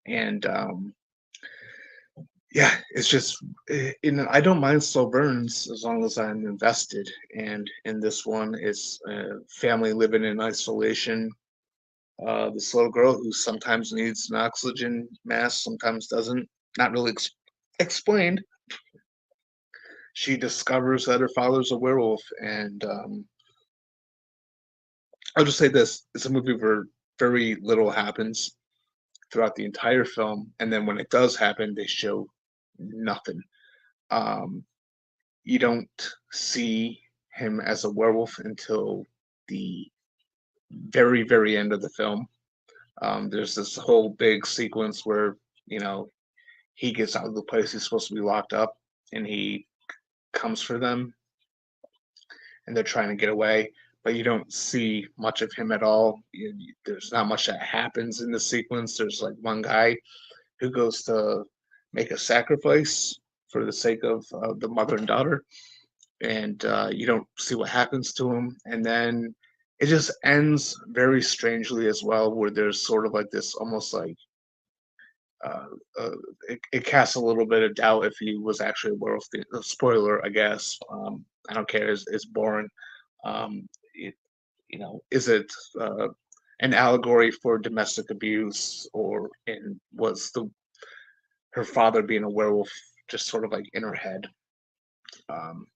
And yeah, it's just, I don't mind slow burns as long as I'm invested. And in this one, it's a family living in isolation. This little girl who sometimes needs an oxygen mask, sometimes doesn't. Not really explained. She discovers that her father's a werewolf, and I'll just say this: it's a movie where very little happens throughout the entire film, and then when it does happen, they show nothing. Um, you don't see him as a werewolf until the very end of the film. There's this whole big sequence where you know he gets out of the place he's supposed to be locked up, and he comes for them, and they're trying to get away. But you don't see much of him at all. There's not much that happens in the sequence. There's like one guy who goes to make a sacrifice for the sake of the mother and daughter, and you don't see what happens to him. And then it just ends very strangely as well, where there's sort of like this almost like uh, uh, it casts a little bit of doubt if he was actually a werewolf. Spoiler, I guess. I don't care. It's boring. It, is it an allegory for domestic abuse, or in was the her father being a werewolf just sort of like in her head? Um,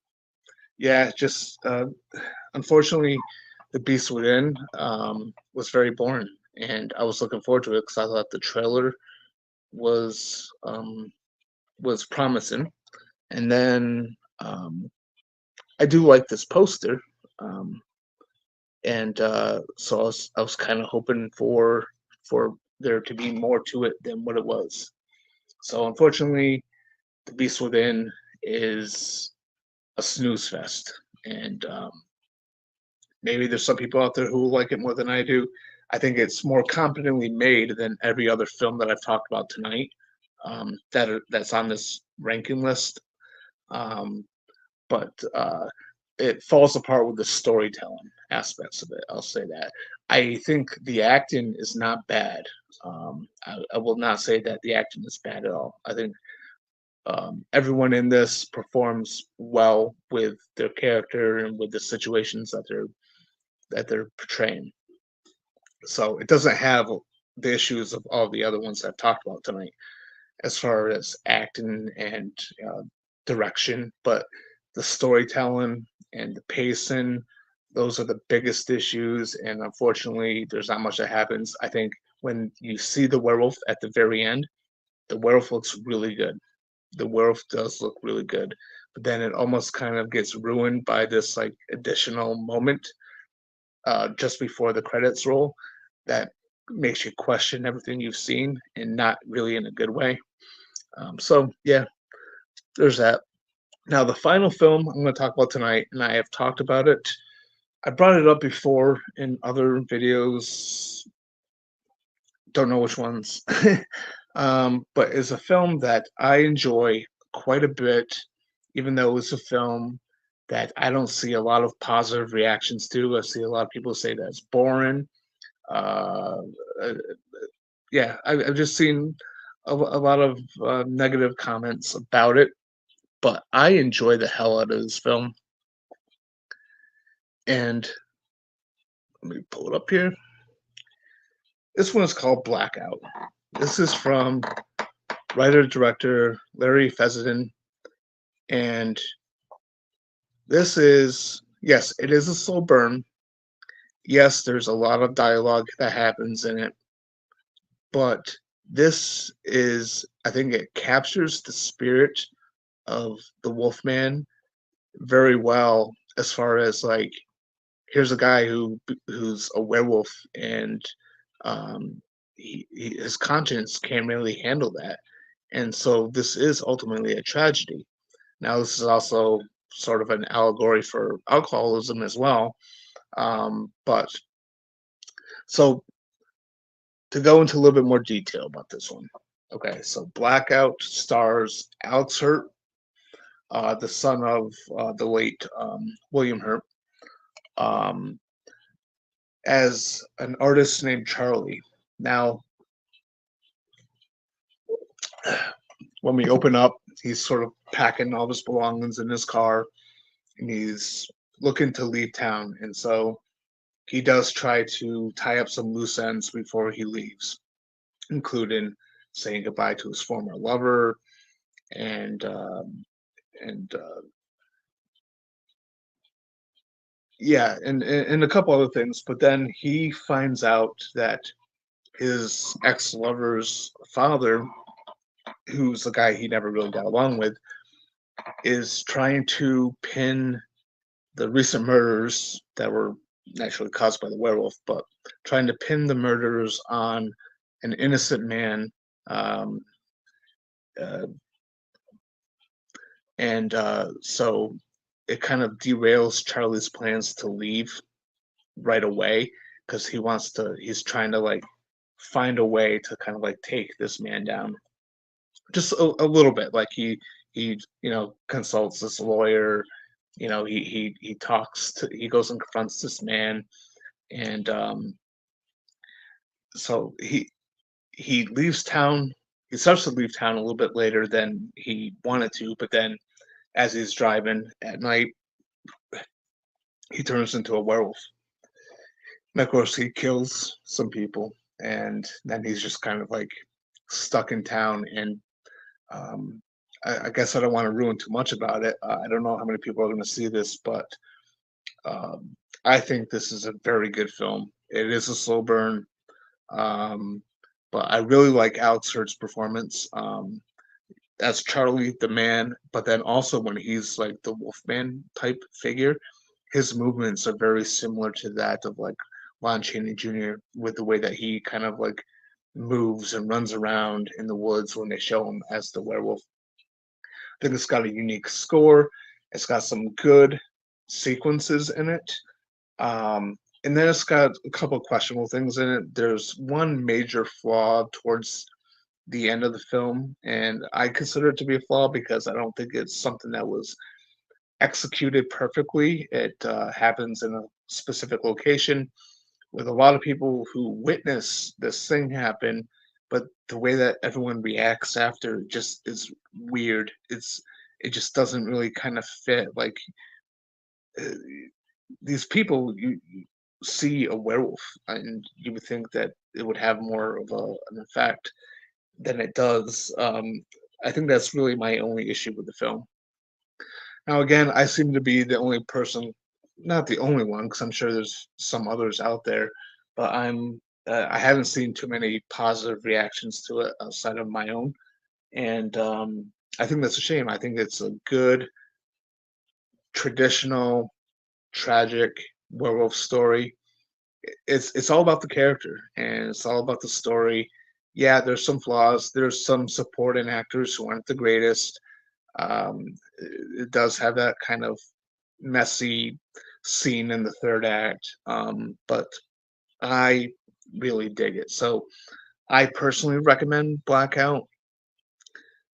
yeah, just unfortunately, the Beast Within was very boring, and I was looking forward to it because I thought the trailer was um, was promising, and then I do like this poster, um, and so I was kind of hoping for there to be more to it than what it was. So unfortunately, the Beast Within is a snooze fest, and maybe there's some people out there who will like it more than I do. I think it's more competently made than every other film that I've talked about tonight. That's on this ranking list. Um, but it falls apart with the storytelling aspects of it. I'll say that. I think the acting is not bad. I will not say that the acting is bad at all. I think everyone in this performs well with their character and with the situations that they're portraying. So it doesn't have the issues of all the other ones I've talked about tonight, as far as acting and uh, direction, but the storytelling and the pacing, those are the biggest issues. And unfortunately, there's not much that happens. I think when you see the werewolf at the very end, the werewolf looks really good. The werewolf does look really good, but then it almost kind of gets ruined by this like additional moment just before the credits roll that makes you question everything you've seen and not really in a good way. So yeah, there's that. Now the final film I'm going to talk about tonight, and I have talked about it. I brought it up before in other videos. Don't know which ones, but it's a film that I enjoy quite a bit, even though it's a film that I don't see a lot of positive reactions to. I see a lot of people say that it's boring. Uh, uh, yeah, I've just seen a lot of negative comments about it, but I enjoy the hell out of this film. And let me pull it up here. This one is called Blackout. This is from writer director Larry Fessenden, and this is, yes, it is a slow burn. Yes, there's a lot of dialogue that happens in it, but this is, I think it captures the spirit of the Wolfman very well, as far as like, here's a guy who's a werewolf, and um, his conscience can't really handle that, and so this is ultimately a tragedy. Now, this is also sort of an allegory for alcoholism as well. But so to go into a little bit more detail about this one. Okay, so Blackout stars Alex Hurt, the son of the late William Hurt, um, as an artist named Charlie. Now, when we open up, he's sort of packing all of his belongings in his car, and he's looking to leave town. And so he does try to tie up some loose ends before he leaves, including saying goodbye to his former lover and and yeah, and a couple other things. But then he finds out that his ex lover's father, who's the guy he never really got along with, is trying to pin the recent murders that were naturally caused by the werewolf, but trying to pin the murders on an innocent man. Um, uh, and so it kind of derails Charlie's plans to leave right away because he's trying to like find a way to kind of like take this man down just a little bit. Like he consults this lawyer. He talks to he goes and confronts this man, and so he leaves town. He starts to leave town a little bit later than he wanted to, but then as he's driving at night, he turns into a werewolf. And of course, he kills some people, and then he's just kind of like stuck in town. And um, I guess I don't want to ruin too much about it. I don't know how many people are going to see this, but I think this is a very good film. It is a slow burn, um, but I really like Alex Hurt's performance. As Charlie the man, but then also when he's like the Wolfman type figure, his movements are very similar to that of like Lon Chaney Jr. with the way that he kind of like moves and runs around in the woods when they show him as the werewolf. I think it's got a unique score. It's got some good sequences in it. And then it's got a couple of questionable things in it. There's one major flaw towards the end of the film, and I consider it to be a flaw because I don't think it's something that was executed perfectly. It happens in a specific location with a lot of people who witness this thing happen, but the way that everyone reacts after just is weird. It just doesn't really kind of fit. Like uh, these people, you see a werewolf, and you would think that it would have more of an effect than it does. I think that's really my only issue with the film. Now, again, I seem to be the only person, not the only one, because I'm sure there's some others out there, but I haven't seen too many positive reactions to it outside of my own. and I think that's a shame. I think it's a good traditional tragic werewolf story. It's all about the character and it's all about the story. Yeah, there's some flaws. There's some supporting actors who aren't the greatest. Um, it does have that kind of messy scene in the third act, but I really dig it. So I personally recommend Blackout,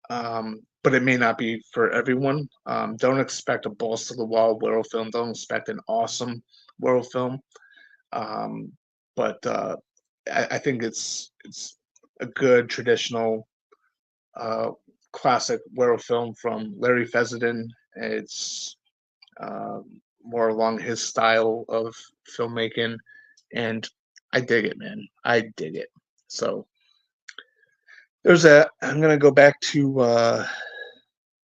but it may not be for everyone. Don't expect a balls to the wall werewolf film. Don't expect an awesome werewolf film. Um, but I think it's a good traditional uh, classic werewolf film from Larry Fessenden. It's uh, more along his style of filmmaking, and I dig it, man. I dig it. So there's that. I'm gonna go back to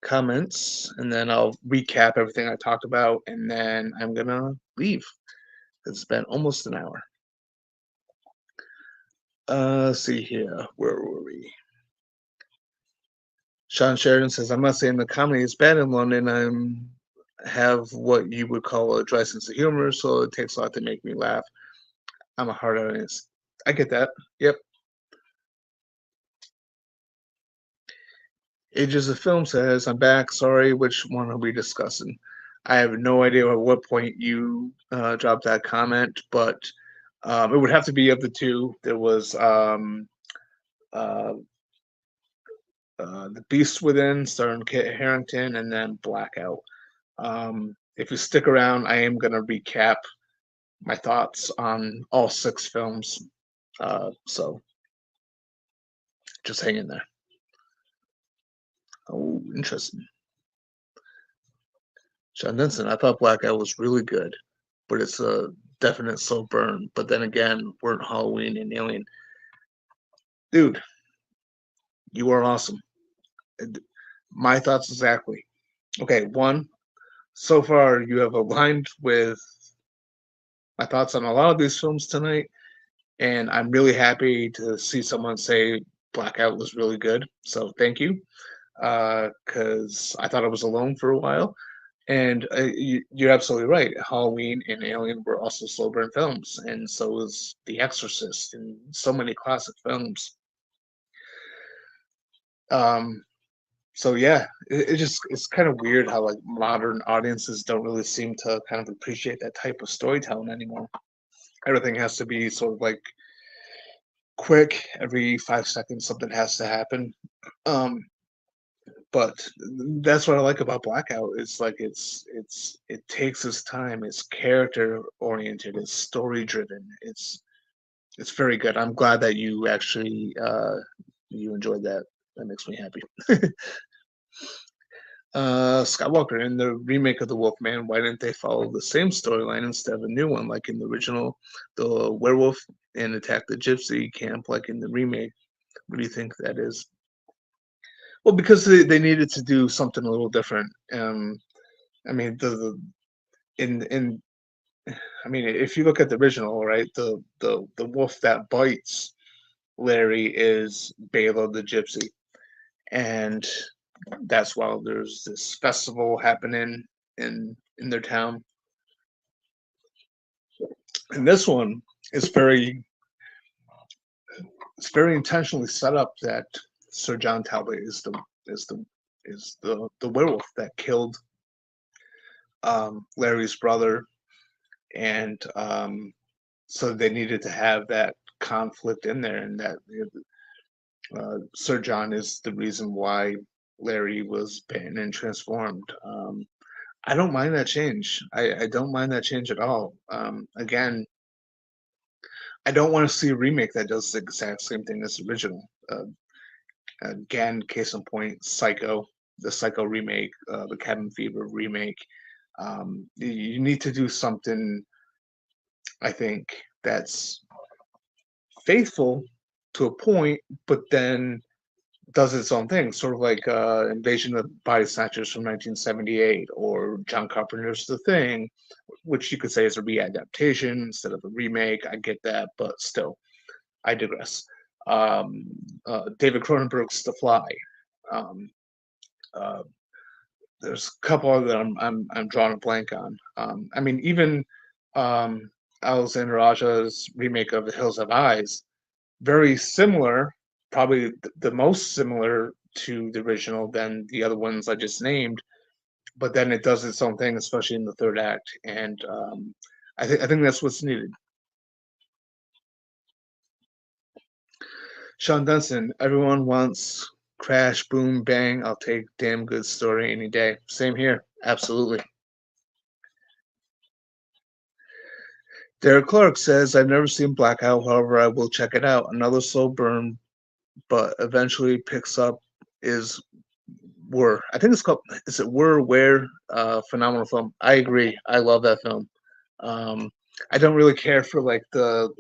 comments, and then I'll recap everything I talked about, and then I'm gonna leave. It's been almost an hour. Let's see here. Where were we? Sean Sheridan says, I'm not saying the comedy is bad in London. I'm have what you would call a dry sense of humor, so it takes a lot to make me laugh. I'm a hard audience. I get that. Yep. Ages of Film says, I'm back. Sorry, which one are we discussing? I have no idea at what point you dropped that comment, but it would have to be of the two. There was uh, The Beast Within, starring Kit Harington, and then Blackout. If you stick around, I am going to recap my thoughts on all six films. So just hang in there. Oh, interesting. Sean Denson, I thought Blackout was really good, but it's a definite slow burn. But then again, weren't Halloween and Alien. Dude, you are awesome. My thoughts exactly. Okay, one, so far you have aligned with my thoughts on a lot of these films tonight, and I'm really happy to see someone say Blackout was really good. So thank you, because I thought I was alone for a while. And you're absolutely right. Halloween and Alien were also slow burn films, and so was The Exorcist, and so many classic films. Um, so yeah, it's kind of weird how like modern audiences don't really seem to kind of appreciate that type of storytelling anymore. Everything has to be sort of like quick. Every 5 seconds, something has to happen. Um, but that's what I like about Blackout. It's like it takes its time. It's character oriented. It's story driven. It's very good. I'm glad that you actually you enjoyed that. That makes me happy. Scott Walker, in the remake of The Wolfman, why didn't they follow the same storyline instead of a new one, like in the original, the werewolf and attack the gypsy camp, like in the remake? What do you think that is? Well, because they needed to do something a little different. I mean, in I mean, if you look at the original, right, the wolf that bites Larry is Bela the gypsy, and that's while there's this festival happening in their town. And this one is very intentionally set up that Sir John Talbot is the the werewolf that killed Larry's brother, and so they needed to have that conflict in there, and that Sir John is the reason why Larry was bitten and transformed. I don't mind that change. I don't mind that change at all. Again, I don't want to see a remake that does the exact same thing as the original. Again, case in point, Psycho, the Psycho remake, the Cabin Fever remake. You need to do something, I think, that's faithful to a point, but then does its own thing, sort of like Invasion of Body Snatchers from 1978 or John Carpenter's The Thing, which you could say is a readaptation instead of a remake. I get that, but still, I digress. Um, David Cronenberg's The Fly. Um, uh, there's a couple that I'm drawing a blank on. I mean, even um, Alexander Aja's remake of The Hills Have Eyes, very similar, probably the most similar to the original than the other ones I just named. But then it does its own thing, especially in the third act, and I think that's what's needed. Sean Dunson, everyone wants crash, boom, bang. I'll take damn good story any day. Same here, absolutely. Derek Clark says, I've never seen Blackout, however, I will check it out. Another slow burn, but eventually picks up is Were. I think it's called, is it Were, Where? Phenomenal film. I agree. I love that film. Um, I don't really care for like the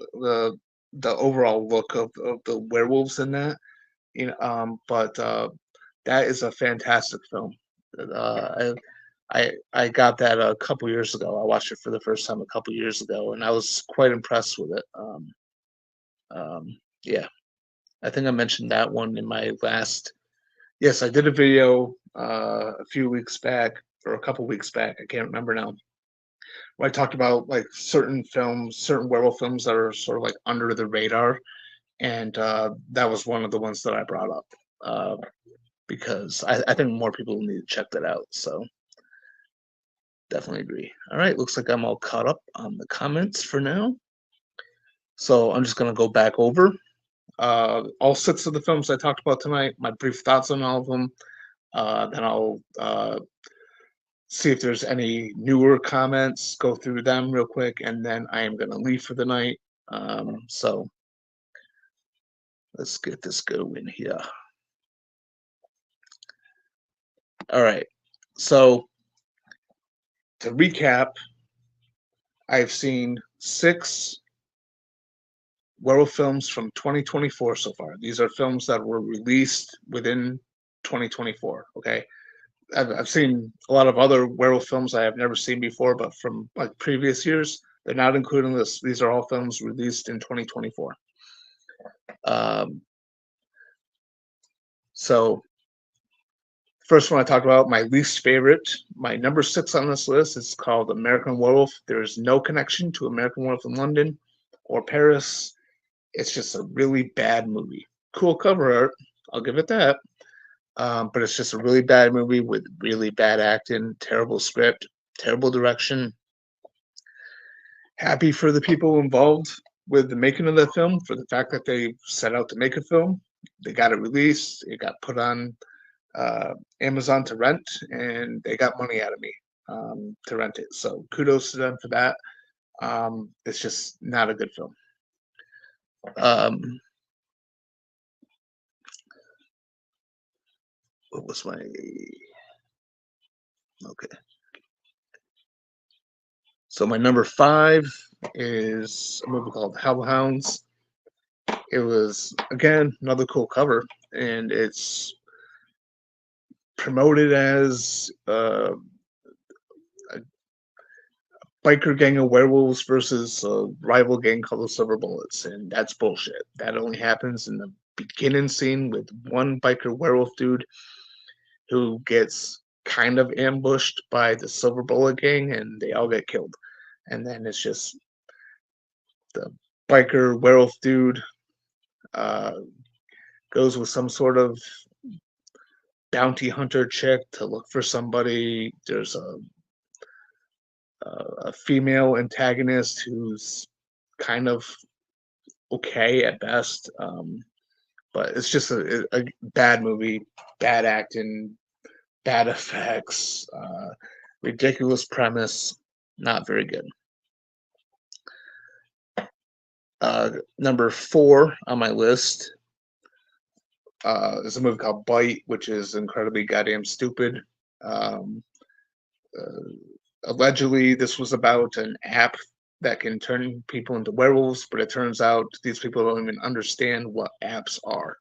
overall look of the werewolves in that, but that is a fantastic film. I got that a couple years ago. I watched it for the first time a couple years ago, and I was quite impressed with it. Yeah, I think I mentioned that one in my last. Yes, I did a video a few weeks back or a couple weeks back. I can't remember now. Where I talked about like certain films, certain werewolf films that are sort of like under the radar, and that was one of the ones that I brought up because I think more people need to check that out. So definitely agree. All right, looks like I'm all caught up on the comments for now. So I'm just gonna go back over all 6 of the films I talked about tonight. My brief thoughts on all of them. Then I'll see if there's any newer comments, go through them real quick, and then I am going to leave for the night. So let's get this going here. All right. So to recap, I've seen 6 werewolf films from 2024 so far. These are films that were released within 2024. Okay. I've seen a lot of other werewolf films I have never seen before, but from like previous years, they're not including this. These are all films released in 2024. Um, so, first one I talked about, my least favorite, my number 6 on this list is called American Werewolf. There's no connection to American Werewolf in London or Paris. It's just a really bad movie. Cool cover art, I'll give it that. But it's just a really bad movie with really bad acting, terrible script, terrible direction. Happy for the people involved with the making of the film, for the fact that they set out to make a film. They got it released. It got put on Amazon to rent, and they got money out of me to rent it. So kudos to them for that. It's just not a good film. What was my okay? So my number 5 is a movie called Hounds. It was again another cool cover, and it's promoted as a biker gang of werewolves versus a rival gang called the Silver Bullets, and that's bullshit. That only happens in the beginning scene with one biker werewolf dude who gets kind of ambushed by the Silver Bullet gang, and they all get killed. And then it's just the biker werewolf dude goes with some sort of bounty hunter chick to look for somebody. There's a female antagonist who's kind of okay at best, but it's just a bad movie, bad acting, bad effects, ridiculous premise, not very good. Number 4 on my list is a movie called Bite, which is incredibly goddamn stupid. Allegedly, this was about an app that can turn people into werewolves, but it turns out these people don't even understand what apps are.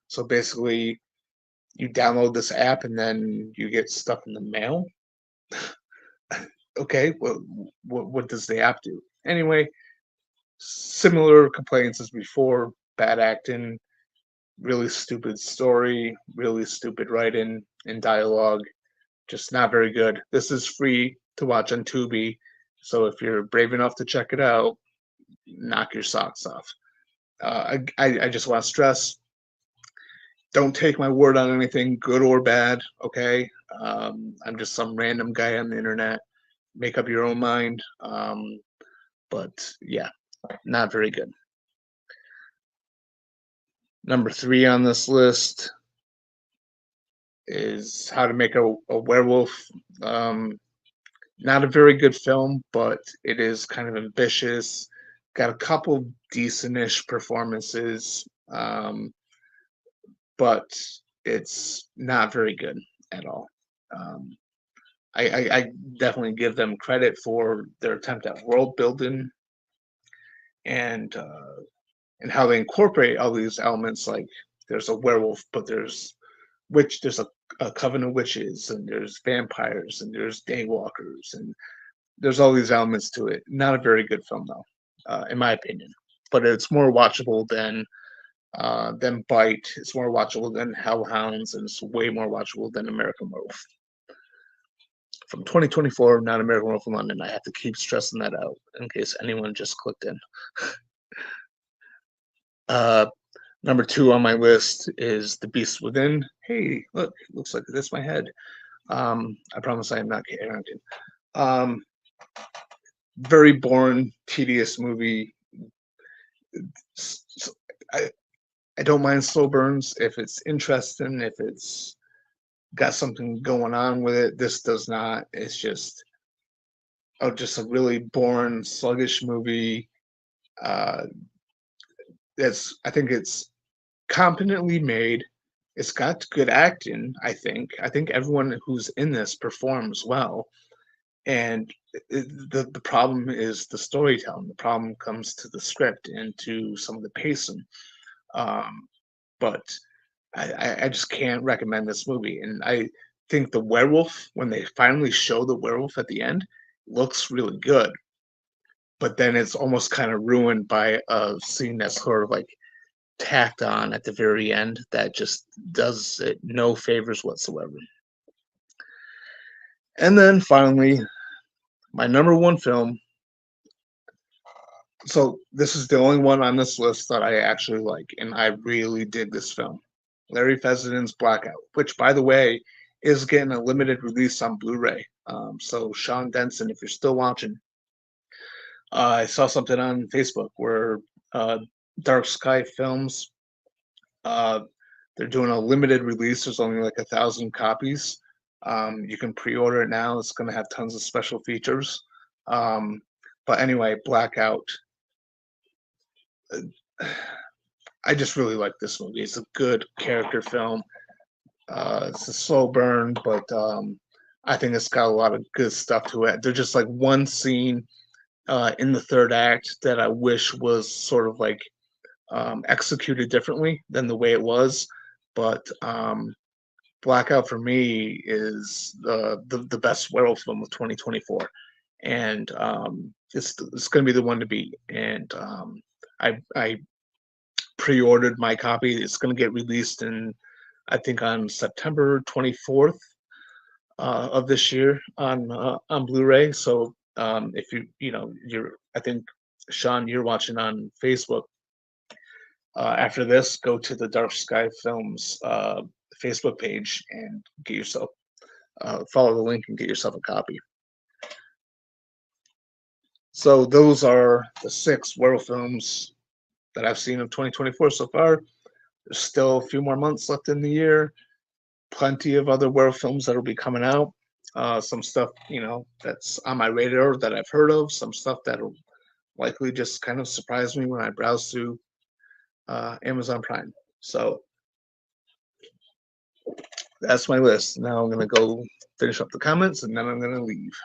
So basically, you download this app and then you get stuff in the mail. Okay, well, what does the app do? Anyway, similar complaints as before, bad acting, really stupid story, really stupid writing and dialogue. Just not very good. This is free to watch on Tubi, so if you're brave enough to check it out, knock your socks off. I just want to stress, don't take my word on anything, good or bad, okay? I'm just some random guy on the internet. Make up your own mind. But yeah, not very good. Number 3 on this list is How to Make a Werewolf. Not a very good film, but it is kind of ambitious. Got a couple decentish performances, but it's not very good at all. Um, I definitely give them credit for their attempt at world building and how they incorporate all these elements. Like there's a werewolf, but there's a coven of witches, and there's vampires, and there's daywalkers, and there's all these elements to it. Not a very good film though, in my opinion. But it's more watchable than Bite. It's more watchable than Hounds, and it's way more watchable than American Werewolf. From 2024, not American Werewolf in London. I have to keep stressing that out in case anyone just clicked in. Number 2 on my list is The Beast Within. Hey, look, looks like this my head. I promise I am not Harrington. Very boring, tedious movie. I don't mind slow burns if it's interesting, if it's got something going on with it. This does not. It's just a really boring, sluggish movie. I think it's competently made. It's got good acting. I think everyone who's in this performs well, and the problem is the storytelling. The problem comes to the script and to some of the pacing. But I just can't recommend this movie. And I think the werewolf, when they finally show the werewolf at the end, looks really good. But then it's almost kind of ruined by a scene that's sort of like tacked on at the very end that just does it no favors whatsoever. And then finally, my number 1 film. So this is the only one on this list that I actually like, and I really dig this film. Larry Fessenden Blackout, which, by the way, is getting a limited release on Blu-ray. So Sean Denson, if you're still watching, I saw something on Facebook where Dark Sky Films, they're doing a limited release. There's only like 1,000 copies. You can pre-order it now. It's going to have tons of special features. But anyway, Blackout. I just really like this movie. It's a good character film. It's a slow burn, but I think it's got a lot of good stuff to it. There's just like one scene in the third act that I wish was sort of like executed differently than the way it was. But Blackout for me is the best werewolf film of 2024, and it's going to be the one to beat. And I pre-ordered my copy. It's going to get released I think on September 24th of this year on Blu-ray. So if I think Sean, you're watching on Facebook. After this, go to the Dark Sky Films Facebook page and get yourself follow the link and get yourself a copy. So those are the 6 werewolf films that I've seen of 2024 so far. There's still a few more months left in the year. Plenty of other werewolf films that will be coming out. Some stuff, that's on my radar that I've heard of. Some stuff that'll likely just kind of surprise me when I browse through Amazon Prime. So that's my list. Now I'm going to go finish up the comments, and then I'm going to leave.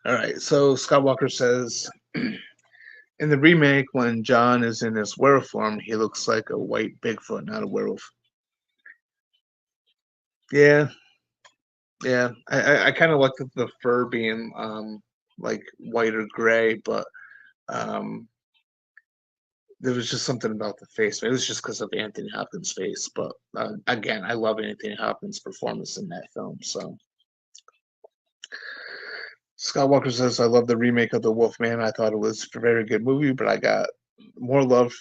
All right, so Scott Walker says, in the remake, when John is in his werewolf form, he looks like a white Bigfoot, not a werewolf. Yeah, yeah. I kind of like the fur being like white or gray, but um there was just something about the face. Maybe it was just because of Anthony Hopkins' face, but again, I love Anthony Hopkins' performance in that film. So Scott Walker says, "I love the remake of The Wolfman. I thought it was a very good movie, but I got more love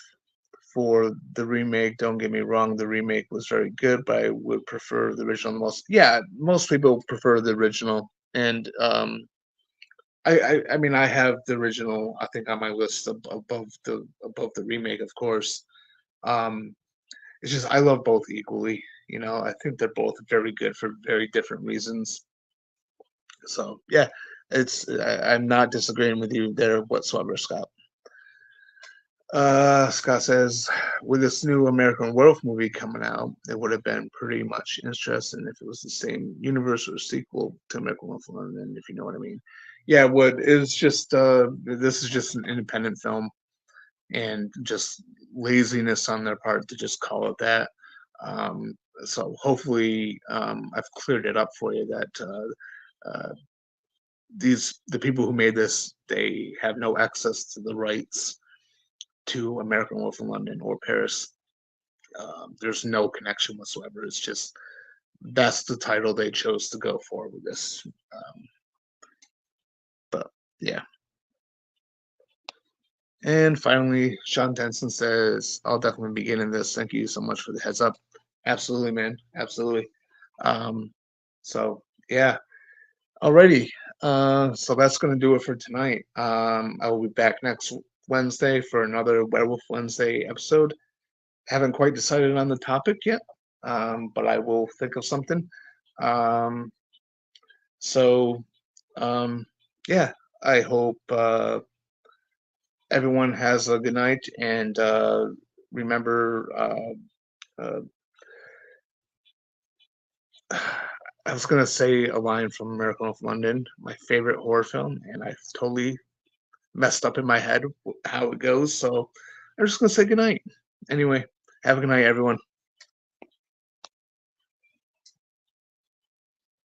for the remake. Don't get me wrong, the remake was very good, but I would prefer the original the most." Yeah, most people prefer the original, and I mean, I have the original. I think on my list above the remake, of course. Um, it's just I love both equally. You know, I think they're both very good for very different reasons. So yeah, I'm not disagreeing with you there whatsoever, Scott. Scott says, with this new American Werewolf movie coming out, it would have been pretty much interesting if it was the same universe or sequel to American Werewolf in London, if you know what I mean. Yeah, it would. It's just this is just an independent film, and just laziness on their part to just call it that. So hopefully, I've cleared it up for you that the people who made this, they have no access to the rights to American Wolf in London or Paris. There's no connection whatsoever. It's just that's the title they chose to go for with this. But yeah. And finally, Sean Denson says, "I'll definitely be getting this. Thank you so much for the heads up." Absolutely, man. Absolutely. Um, so yeah. Alrighty. So that's gonna do it for tonight. I will be back next Wednesday for another Werewolf Wednesday episode. Haven't quite decided on the topic yet, but I will think of something. Um, so, um, yeah, I hope everyone has a good night and remember. Uh, I was gonna say a line from Miracle of London, my favorite horror film, and I totally messed up in my head how it goes. So I'm just gonna say good night. Anyway, have a good night, everyone.